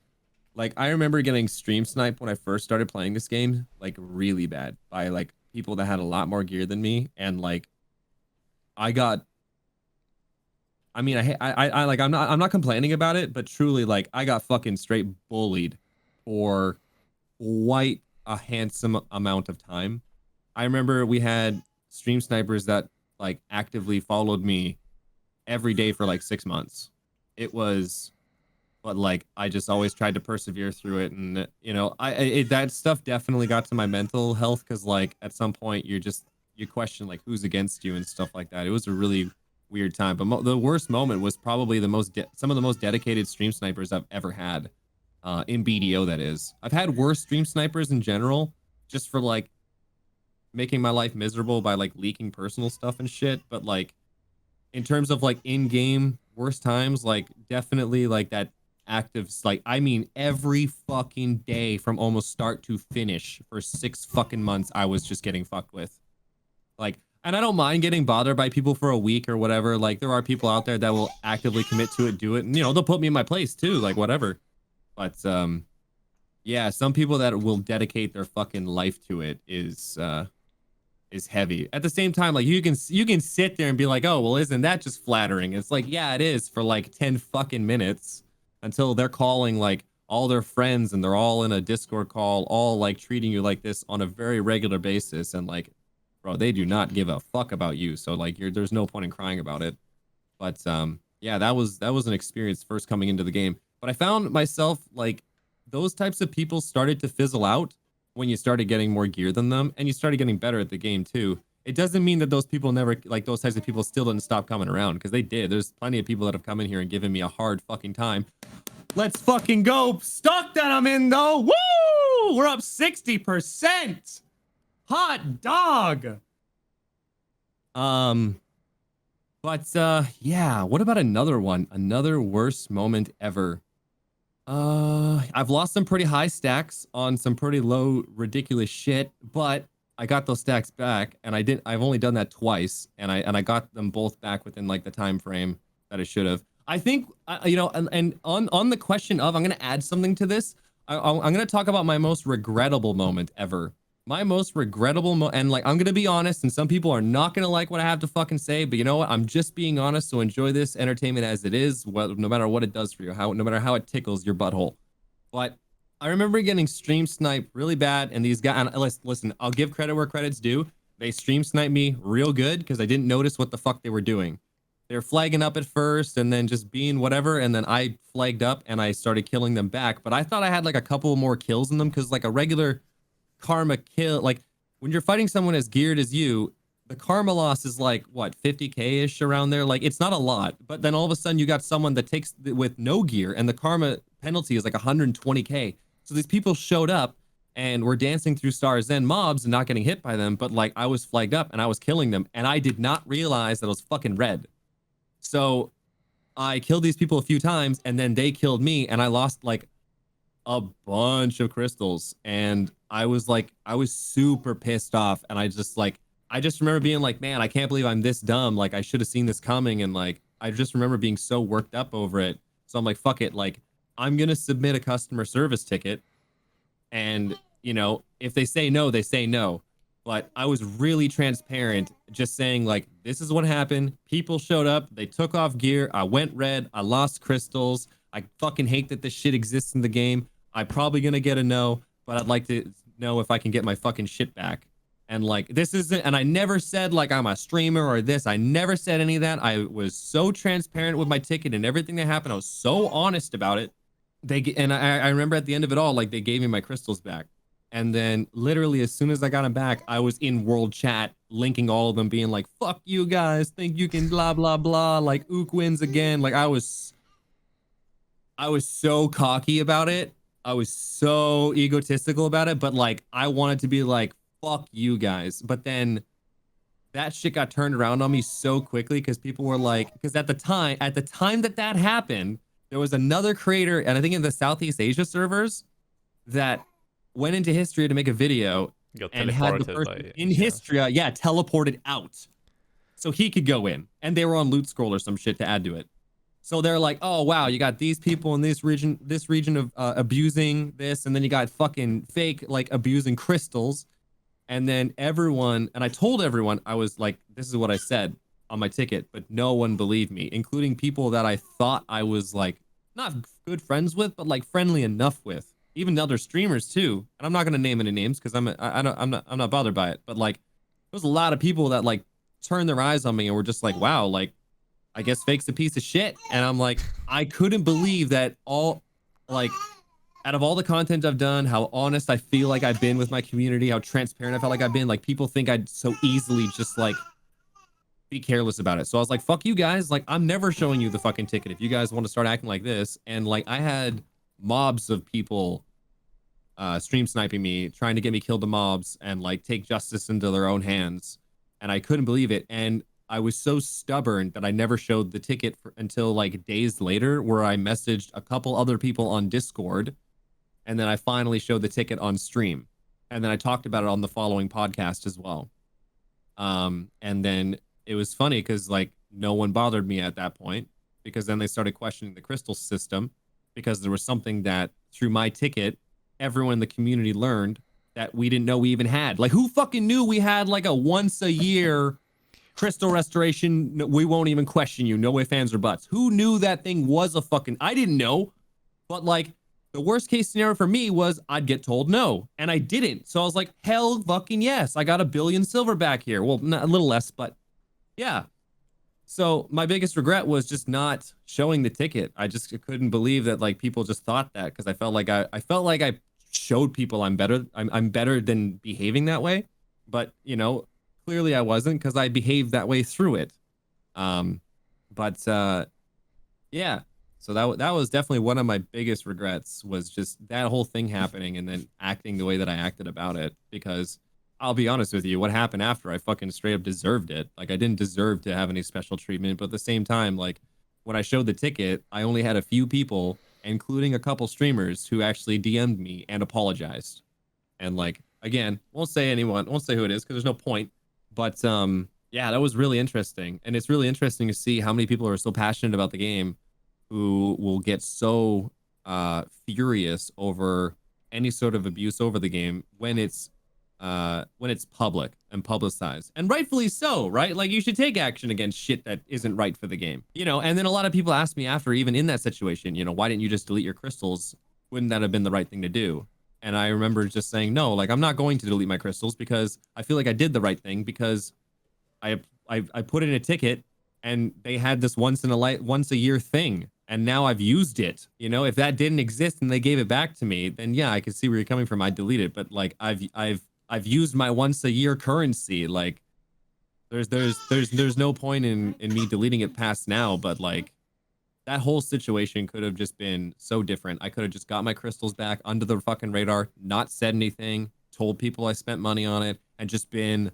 Like I remember getting stream sniped when I first started playing this game, like really bad, by like people that had a lot more gear than me, and like I mean, I'm not complaining about it, but truly, like I got fucking straight bullied for quite a handsome amount of time. I remember we had stream snipers that like actively followed me every day for like 6 months. But like I just always tried to persevere through it, and that stuff definitely got to my mental health, because like at some point you question like who's against you and stuff like that. It was a really weird time, but the worst moment was probably some of the most dedicated stream snipers I've ever had in BDO. That is, I've had worse stream snipers in general, just for like making my life miserable by like leaking personal stuff and shit, but like in terms of like in-game worst times, like definitely like that active, like I mean every fucking day from almost start to finish for 6 fucking months I was just getting fucked with. Like, and I don't mind getting bothered by people for a week or whatever. Like there are people out there that will actively commit to it, do it, and they'll put me in my place too, like whatever. But yeah, some people that will dedicate their fucking life to it is heavy. At the same time, like you can sit there and be like, oh well, isn't that just flattering? It's like, yeah, it is for like 10 fucking minutes, until they're calling like all their friends and they're all in a Discord call, all like treating you like this on a very regular basis, and like, bro, they do not give a fuck about you, so like there's no point in crying about it. But yeah, that was an experience first coming into the game. But I found myself like those types of people started to fizzle out when you started getting more gear than them, and you started getting better at the game too. It doesn't mean that those people never, like those types of people still didn't stop coming around, because they did. There's plenty of people that have come in here and given me a hard fucking time. Let's fucking go. Stock that I'm in though. Woo! We're up 60%. Hot dog. But yeah, what about another one? Another worst moment ever. I've lost some pretty high stacks on some pretty low, ridiculous shit, but I got those stacks back, and I've only done that twice, and I got them both back within like the time frame that I should have. I think, and on the question of, I'm going to add something to this. I'm going to talk about my most regrettable moment ever. My most regrettable and like, I'm gonna be honest, and some people are not gonna like what I have to fucking say, but you know what? I'm just being honest. So enjoy this entertainment as it is, no matter what it does for you, no matter how it tickles your butthole. But I remember getting stream sniped really bad, and these guys. And listen, I'll give credit where credit's due. They stream sniped me real good because I didn't notice what the fuck they were doing. They were flagging up at first, and then just being whatever, and then I flagged up and I started killing them back. But I thought I had like a couple more kills in them because like a regular karma kill, like when you're fighting someone as geared as you, the karma loss is like what 50k ish around there. Like it's not a lot, but then all of a sudden you got someone that takes with no gear and the karma penalty is like 120k. So these people showed up and were dancing through stars and mobs and not getting hit by them, but like I was flagged up and I was killing them and I did not realize that I was fucking red. So I killed these people a few times and then they killed me and I lost like a bunch of crystals, and I was super pissed off, and I just remember being like, man, I can't believe I'm this dumb. Like I should have seen this coming, and like I just remember being so worked up over it. So I'm like, fuck it, like I'm gonna submit a customer service ticket, and you know, if they say no, they say no. But I was really transparent, just saying like, this is what happened. People showed up, they took off gear, I went red, I lost crystals. I fucking hate that this shit exists in the game. I'm probably gonna get a no, but I'd like to know if I can get my fucking shit back. And like, this isn't, and I never said like I'm a streamer or this. I never said any of that. I was so transparent with my ticket and everything that happened. I was so honest about it. I remember at the end of it all, like they gave me my crystals back. And then literally as soon as I got them back, I was in world chat linking all of them, being like, fuck you guys, think you can blah, blah, blah. Like Ook wins again. Like I was so cocky about it. I was so egotistical about it, but like I wanted to be like, fuck you guys. But then that shit got turned around on me so quickly because people were like, because at the time that happened, there was another creator, and I think in the Southeast Asia servers, that went into history to make a video and had the person in history, teleported out so he could go in, and they were on loot scroll or some shit to add to it. So they're like, oh, wow, you got these people in this region of abusing this. And then you got fucking fake, like abusing crystals. And then everyone, and I told everyone, I was like, this is what I said on my ticket, but no one believed me, including people that I thought I was like, not good friends with, but like friendly enough with, even other streamers too. And I'm not going to name any names because I'm not bothered by it. But like, there was a lot of people that like turned their eyes on me and were just like, wow, like, I guess Fake's a piece of shit. And I'm like, I couldn't believe that all, like, out of all the content I've done, how honest I feel like I've been with my community, how transparent I felt like I've been, like people think I'd so easily just like be careless about it. So I was like, fuck you guys. Like, I'm never showing you the fucking ticket if you guys want to start acting like this. And like, I had mobs of people stream sniping me, trying to get me killed to mobs and like take justice into their own hands. And I couldn't believe it. And I was so stubborn that I never showed the ticket until like days later, where I messaged a couple other people on Discord. And then I finally showed the ticket on stream. And then I talked about it on the following podcast as well. And then it was funny because like no one bothered me at that point, because then they started questioning the crystal system, because there was something that through my ticket, everyone in the community learned that we didn't know we even had. Like, who fucking knew we had like a once a year crystal restoration? We won't even question you. No ifs, ands, or buts. Who knew that thing was a fucking... I didn't know. But like, the worst case scenario for me was I'd get told no. And I didn't. So I was like, hell fucking yes. I got 1 billion silver back here. Well, not a little less, but yeah. So my biggest regret was just not showing the ticket. I just couldn't believe that like people just thought that, because I felt like I showed people I'm better. I'm better than behaving that way. But you know, clearly I wasn't, because I behaved that way through it. Yeah. So that was definitely one of my biggest regrets, was just that whole thing happening and then acting the way that I acted about it. Because I'll be honest with you, what happened after, I fucking straight up deserved it. Like, I didn't deserve to have any special treatment, but at the same time, like, when I showed the ticket, I only had a few people, including a couple streamers, who actually DM'd me and apologized. And like, again, won't say who it is, because there's no point. But yeah, that was really interesting. And it's really interesting to see how many people are so passionate about the game who will get so furious over any sort of abuse over the game when it's when it's public and publicized, and rightfully so, right? Like you should take action against shit that isn't right for the game, you know. And then a lot of people ask me after, even in that situation, you know, why didn't you just delete your crystals? Wouldn't that have been the right thing to do? And I remember just saying, no, like I'm not going to delete my crystals because I feel like I did the right thing, because I put in a ticket and they had this once a year thing, and now I've used it. You know, if that didn't exist and they gave it back to me, then yeah, I could see where you're coming from. I'd delete it, but like I've used my once a year currency. Like there's no point in me deleting it past now, but like that whole situation could have just been so different. I could have just got my crystals back under the fucking radar, not said anything, told people I spent money on it, and just been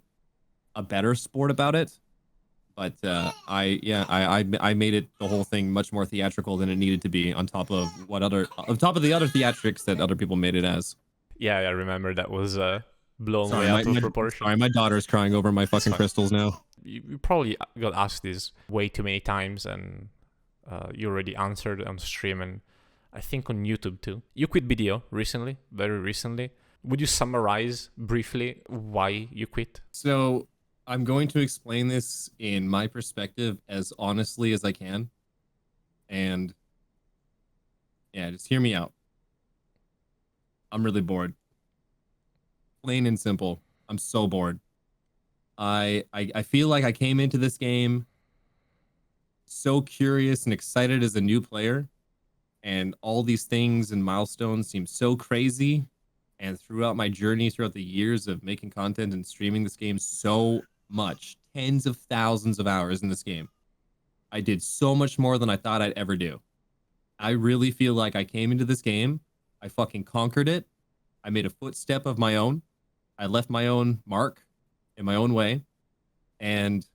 a better sport about it. But I made it, the whole thing, much more theatrical than it needed to be, on top of the other theatrics that other people made it as. Yeah, I remember that was blown way out of proportion. Sorry, my daughter's crying over my fucking crystals now. You probably got asked this way too many times, and you already answered on stream, and I think on YouTube too. You quit BDO recently, very recently. Would you summarize briefly why you quit? So I'm going to explain this in my perspective as honestly as I can. And yeah, just hear me out. I'm really bored. Plain and simple. I'm so bored. I feel like I came into this game so curious and excited as a new player, and all these things and milestones seem so crazy. And throughout my journey, throughout the years of making content and streaming this game so much, tens of thousands of hours in this game, I did so much more than I thought I'd ever do. I really feel like I came into this game, I fucking conquered it, I made a footstep of my own, I left my own mark in my own way, and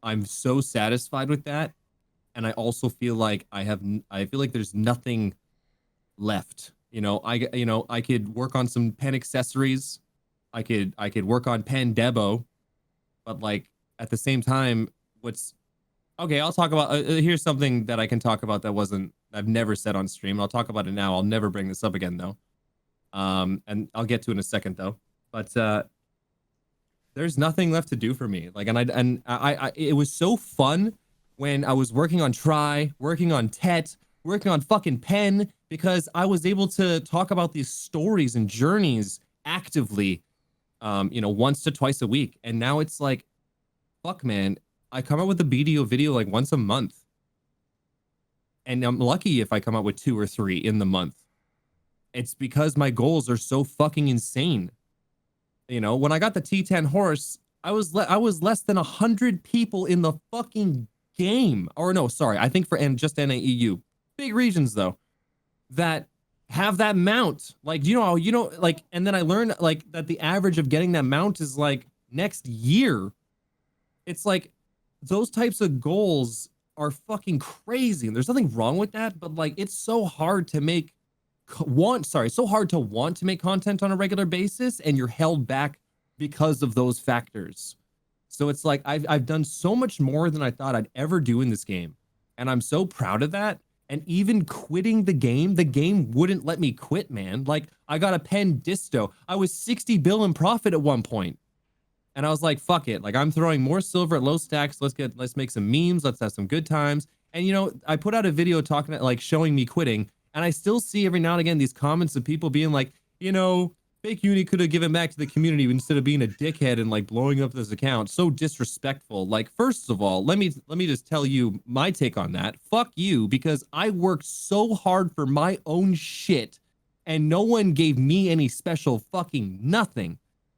I'm so satisfied with that. And I also feel like I feel like there's nothing left. You know, I could work on some pen accessories. I could work on pen debo, but like at the same time, I'll talk about, here's something that I can talk about I've never said on stream. I'll talk about it now. I'll never bring this up again though. And I'll get to it in a second though. But there's nothing left to do for me. Like, it was so fun when I was working on Try, working on Tet, working on fucking Pen, because I was able to talk about these stories and journeys actively, once to twice a week. And now it's like, fuck, man, I come out with a BDO video like once a month. And I'm lucky if I come out with 2 or 3 in the month. It's because my goals are so fucking insane. You know, when I got the T10 horse, I was less than 100 people in the fucking game. Or no, sorry, I think just NAEU. Big regions though, that have that mount. Like, like, and then I learned like that the average of getting that mount is like next year. It's like those types of goals are fucking crazy. And there's nothing wrong with that, but like it's so hard to so hard to want to make content on a regular basis, and you're held back because of those factors. So it's like I've done so much more than I thought I'd ever do in this game, and I'm so proud of that. And even quitting the game wouldn't let me quit, man. Like, I got a pen disto. I was 60 bill in profit at one point, and I was like, fuck it. Like, I'm throwing more silver at low stacks. Let's make some memes. Let's have some good times. And I put out a video talking, like, showing me quitting. And I still see every now and again these comments of people being like, FakeUni could have given back to the community instead of being a dickhead and like blowing up this account. So disrespectful. Like, first of all, let me just tell you my take on that. Fuck you, because I worked so hard for my own shit and no one gave me any special fucking nothing.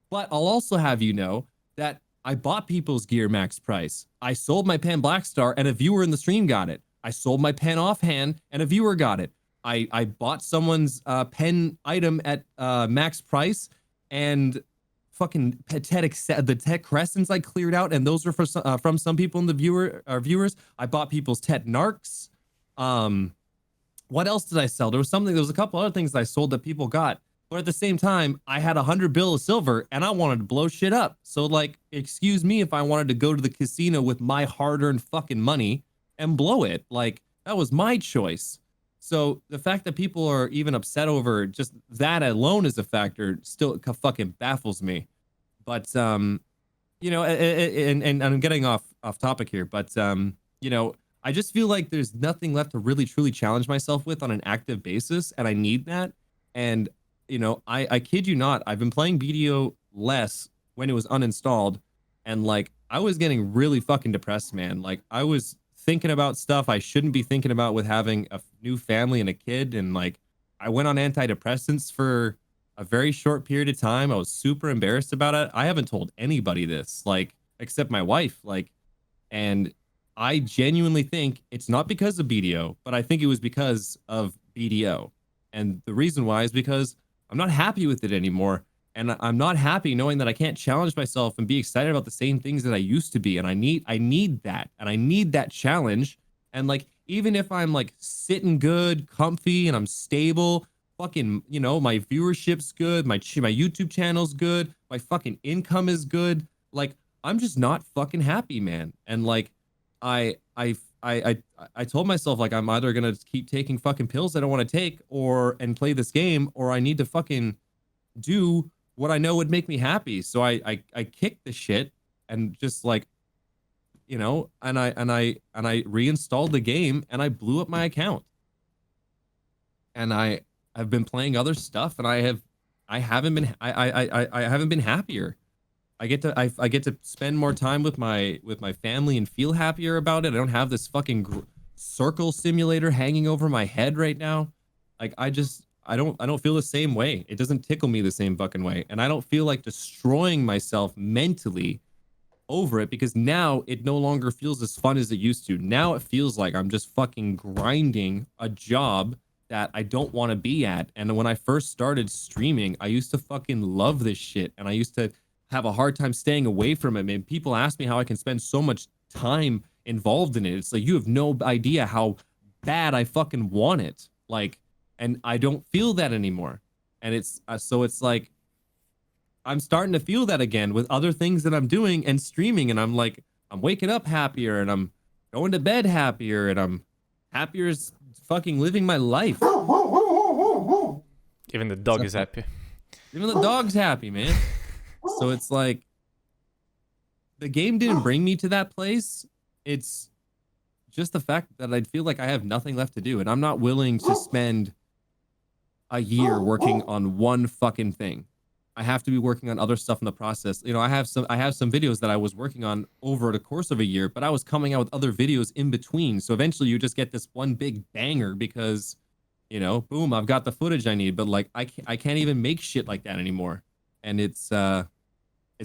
But I'll also have you know that I bought people's gear max price. I sold my pen Blackstar and a viewer in the stream got it. I sold my pen offhand and a viewer got it. I bought someone's pen item at max price, and fucking the Tet Crescents I cleared out, and those were from some people in the viewers. I bought people's Tet Narcs. What else did I sell? There was a couple other things that I sold that people got. But at the same time, I had 100 bill of silver and I wanted to blow shit up. So like, excuse me if I wanted to go to the casino with my hard-earned fucking money and blow it. Like, that was my choice. So the fact that people are even upset over just that alone as a factor still fucking baffles me. But you know, and I'm getting off topic here, but you know, I just feel like there's nothing left to really truly challenge myself with on an active basis, and I need that. And you know, I kid you not, I've been playing BDO less when it was uninstalled, and like I was getting really fucking depressed, man. Like I was thinking about stuff I shouldn't be thinking about with having a new family and a kid, and like I went on antidepressants for a very short period of time. I was super embarrassed about it. I haven't told anybody this, like, except my wife. Like, and I genuinely think it's not because of BDO, but I think it was because of BDO. And the reason why is because I'm not happy with it anymore. And I'm not happy knowing that I can't challenge myself and be excited about the same things that I used to be. And I need that. And I need that challenge. And like, even if I'm like sitting good, comfy, and I'm stable, fucking, you know, my viewership's good, my YouTube channel's good, my fucking income is good. Like, I'm just not fucking happy, man. And like, I I I told myself like I'm either gonna keep taking fucking pills I don't want to take, or and play this game, or I need to fucking do what I know would make me happy. So I kicked the shit and just like, you know, and I reinstalled the game and I blew up my account. And I've been playing other stuff, and I haven't been I haven't been happier. I get to spend more time with my family and feel happier about it. I don't have this fucking circle simulator hanging over my head right now. Like I don't feel the same way. It doesn't tickle me the same fucking way, and I don't feel like destroying myself mentally over it, because now it no longer feels as fun as it used to. Now it feels like I'm just fucking grinding a job that I don't want to be at. And when I first started streaming, I used to fucking love this shit, and I used to have a hard time staying away from it. And people ask me how I can spend so much time involved in it. It's like, you have no idea how bad I fucking want it. Like, and I don't feel that anymore. And it's so it's like I'm starting to feel that again with other things that I'm doing and streaming. And I'm like, I'm waking up happier, and I'm going to bed happier, and I'm happier as fucking living my life. Even the dog is happy. Even the dog's happy, man. So it's like, the game didn't bring me to that place. It's just the fact that I feel like I have nothing left to do, and I'm not willing to spend a year working on one fucking thing. I have to be working on other stuff in the process. You know, I have some videos that I was working on over the course of a year, but I was coming out with other videos in between. So eventually you just get this one big banger because, you know, boom, I've got the footage I need. But like, I can't even make shit like that anymore. And it's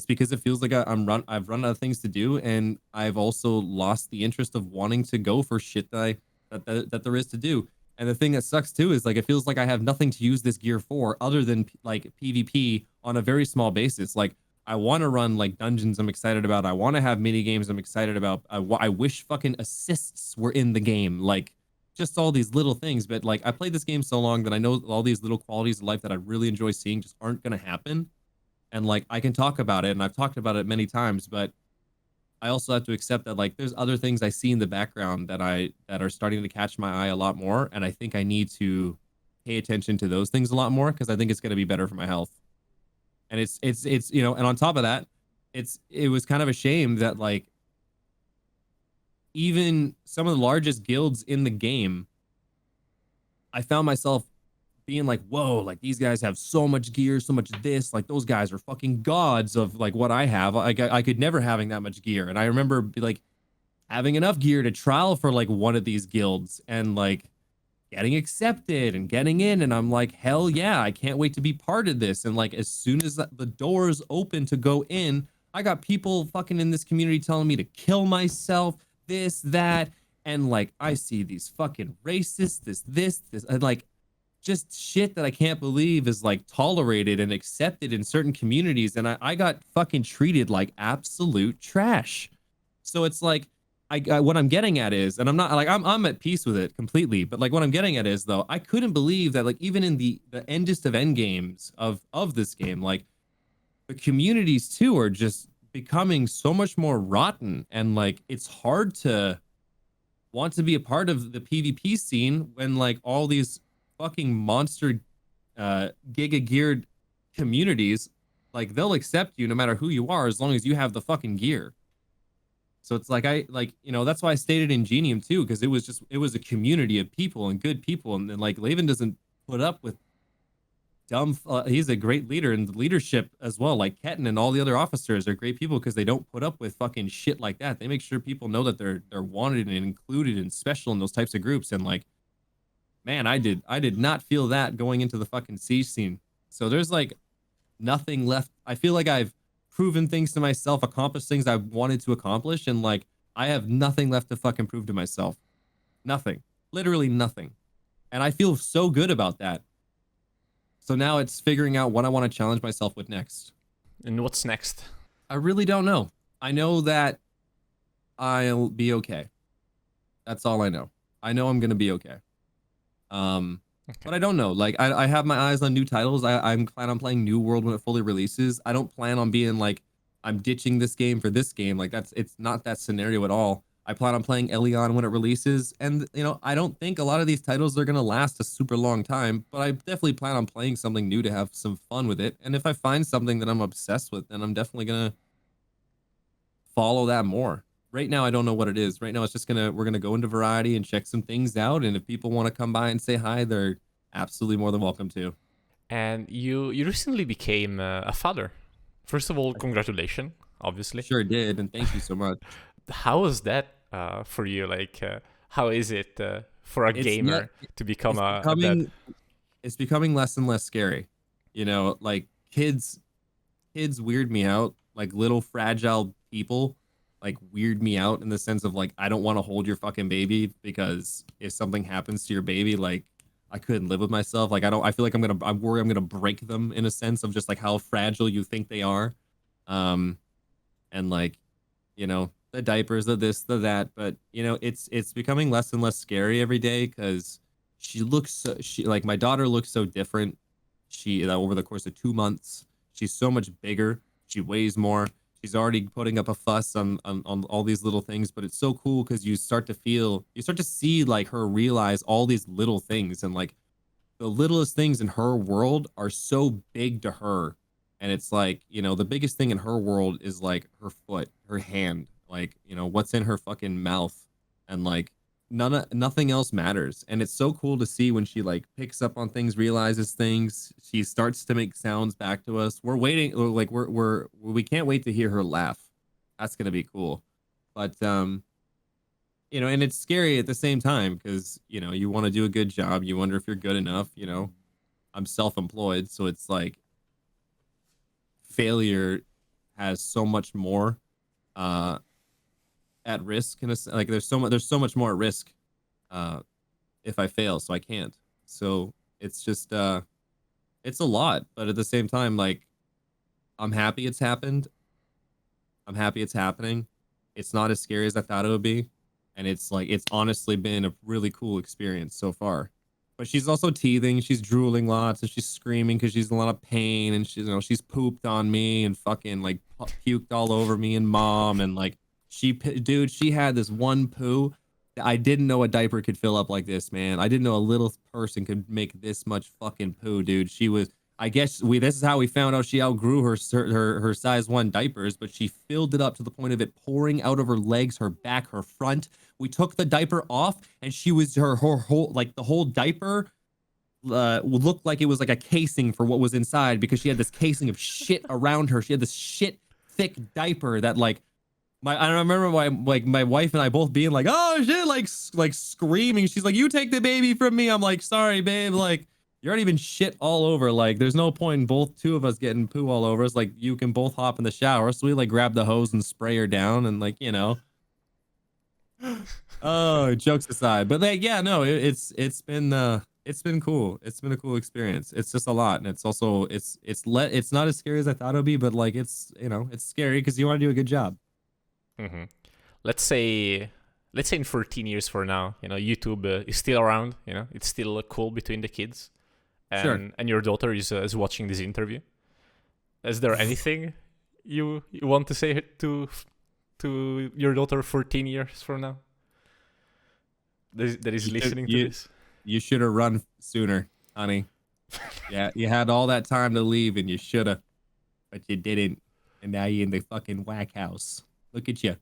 because it feels like I've run out of things to do, and I've also lost the interest of wanting to go for shit that there is to do. And the thing that sucks too is like, it feels like I have nothing to use this gear for other than like PvP on a very small basis. Like, I want to run like dungeons I'm excited about. I want to have mini games I'm excited about. I wish fucking assists were in the game. Like, just all these little things. But like, I played this game so long that I know all these little qualities of life that I really enjoy seeing just aren't going to happen. And like, I can talk about it, and I've talked about it many times, but I also have to accept that like, there's other things I see in the background that are starting to catch my eye a lot more, and I think I need to pay attention to those things a lot more, because I think it's going to be better for my health. And it's you know, and on top of that, it was kind of a shame that like, even some of the largest guilds in the game, I found myself being like, whoa, like these guys have so much gear, so much this, like those guys are fucking gods of like what I have. I could never having that much gear. And I remember like having enough gear to trial for like one of these guilds and like getting accepted and getting in. And I'm like, hell yeah, I can't wait to be part of this. And like, as soon as the doors open to go in, I got people fucking in this community telling me to kill myself, this, that. And like, I see these fucking racists, this, and like, just shit that I can't believe is like tolerated and accepted in certain communities. And I got fucking treated like absolute trash. So it's like, what I'm getting at is, and I'm not like, I'm at peace with it completely, but like what I'm getting at is though, I couldn't believe that like, even in the endest of end games of this game, like the communities too are just becoming so much more rotten. And like, it's hard to want to be a part of the PvP scene when like all these fucking monster giga geared communities, like they'll accept you no matter who you are as long as you have the fucking gear. So it's like that's why I stayed at Ingenium too, because it was a community of people and good people, and then like Laven doesn't put up with dumb. He's a great leader and leadership as well. Like Ketten and all the other officers are great people because they don't put up with fucking shit like that. They make sure people know that they're wanted and included and special in those types of groups. And like, man, I did not feel that going into the fucking siege scene. So there's like nothing left. I feel like I've proven things to myself, accomplished things I wanted to accomplish, and like I have nothing left to fucking prove to myself. Nothing. Literally nothing. And I feel so good about that. So now it's figuring out what I want to challenge myself with next. And what's next? I really don't know. I know that I'll be okay. That's all I know. I know I'm gonna be okay. But I don't know. Like I have my eyes on new titles. I'm plan on playing New World when it fully releases. I don't plan on being like I'm ditching this game for this game. Like it's not that scenario at all. I plan on playing Elion when it releases, and I don't think a lot of these titles are gonna last a super long time, but I definitely plan on playing something new to have some fun with it. And if I find something that I'm obsessed with, then I'm definitely gonna follow that more. Right now, I don't know what it is. Right now, it's just we're gonna go into variety and check some things out. And if people want to come by and say hi, they're absolutely more than welcome to. And you recently became a father. First of all, congratulations, obviously. Sure did, and thank you so much. How was that for you? Like, how is it for a gamer to become a dad? It's becoming less and less scary. Like kids weird me out. Like little fragile people like weird me out in the sense of like I don't want to hold your fucking baby because if something happens to your baby, like I couldn't live with myself. Like I feel like I'm worried I'm gonna break them in a sense of just like how fragile you think they are. And like, the diapers, the this, the that, but it's becoming less and less scary every day because she my daughter looks so different. She over the course of 2 months, she's so much bigger. She weighs more. She's already putting up a fuss on all these little things, but it's so cool because you start to see like her realize all these little things, and like the littlest things in her world are so big to her. And it's like, the biggest thing in her world is like her foot, her hand, like, what's in her fucking mouth. And like nothing else matters. And it's so cool to see when she like picks up on things, realizes things, she starts to make sounds back to us. We're waiting, like we can't wait to hear her laugh. That's gonna be cool. But and it's scary at the same time because you want to do a good job, you wonder if you're good enough. I'm self-employed, so it's like failure has so much more at risk, and like there's so much more at risk if I fail, so I can't. So it's just it's a lot, but at the same time, like I'm happy it's happened. I'm happy it's happening. It's not as scary as I thought it would be, and it's honestly been a really cool experience so far. But she's also teething, she's drooling lots, and she's screaming because she's in a lot of pain, and she's pooped on me and fucking like puked all over me and mom, and like she had this one poo. I didn't know a diaper could fill up like this, man. I didn't know a little person could make this much fucking poo, dude. I guess this is how we found out she outgrew her size 1 diapers, but she filled it up to the point of it pouring out of her legs, her back, her front. We took the diaper off, and she was her whole like the whole diaper looked like it was like a casing for what was inside because she had this casing of shit around her. She had this shit thick diaper that like I remember my wife and I both being like, oh shit, like screaming. She's like, you take the baby from me. I'm like, sorry, babe. Like, you're already been shit all over. Like, there's no point in two of us getting poo all over us. Like, you can both hop in the shower. So we like grab the hose and spray her down, and like, oh, jokes aside. But like, yeah, no, it's been cool. It's been a cool experience. It's just a lot, and it's also it's not as scary as I thought it would be, but like it's scary because you want to do a good job. Mm-hmm. Let's say in 13 years from now, YouTube is still around. It's still cool between the kids, and Sure. And your daughter is watching this interview. Is there anything you want to say to your daughter 14 years from now? that is listening to this. You should have run sooner, honey. Yeah, you had all that time to leave, and you should have, but you didn't. And now you're in the fucking whack house. Look at you.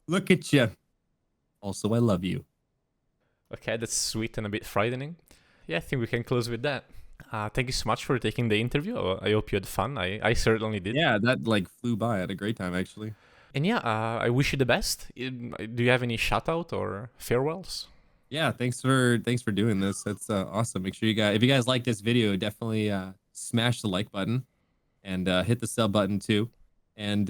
Look at you. Also, I love you. Okay, that's sweet and a bit frightening. Yeah, I think we can close with that. Thank you so much for taking the interview. I hope you had fun. I certainly did. Yeah, that like flew by. I had a great time, actually. And yeah, I wish you the best. Do you have any shout out or farewells? Yeah, thanks for doing this. That's awesome. Make sure if you guys like this video, definitely smash the like button and hit the sub button too. And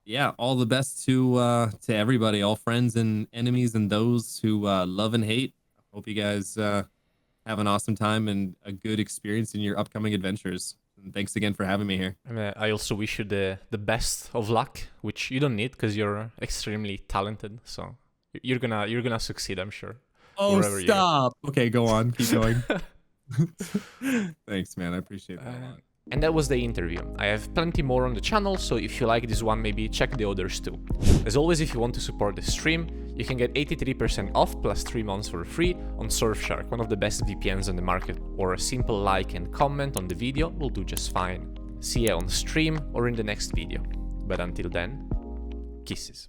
yeah, all the best to everybody, all friends and enemies and those who love and hate. Hope you guys have an awesome time and a good experience in your upcoming adventures. And thanks again for having me here. I also wish you the best of luck, which you don't need because you're extremely talented. So you're gonna succeed, I'm sure. Oh, stop. Okay, go on. Keep going. Thanks, man. I appreciate that a lot. And that was the interview. I have plenty more on the channel, so if you like this one, maybe check the others too. As always, if you want to support the stream, you can get 83% off plus 3 months for free on Surfshark, one of the best VPNs on the market, or a simple like and comment on the video will do just fine. See you on stream or in the next video. But until then, kisses.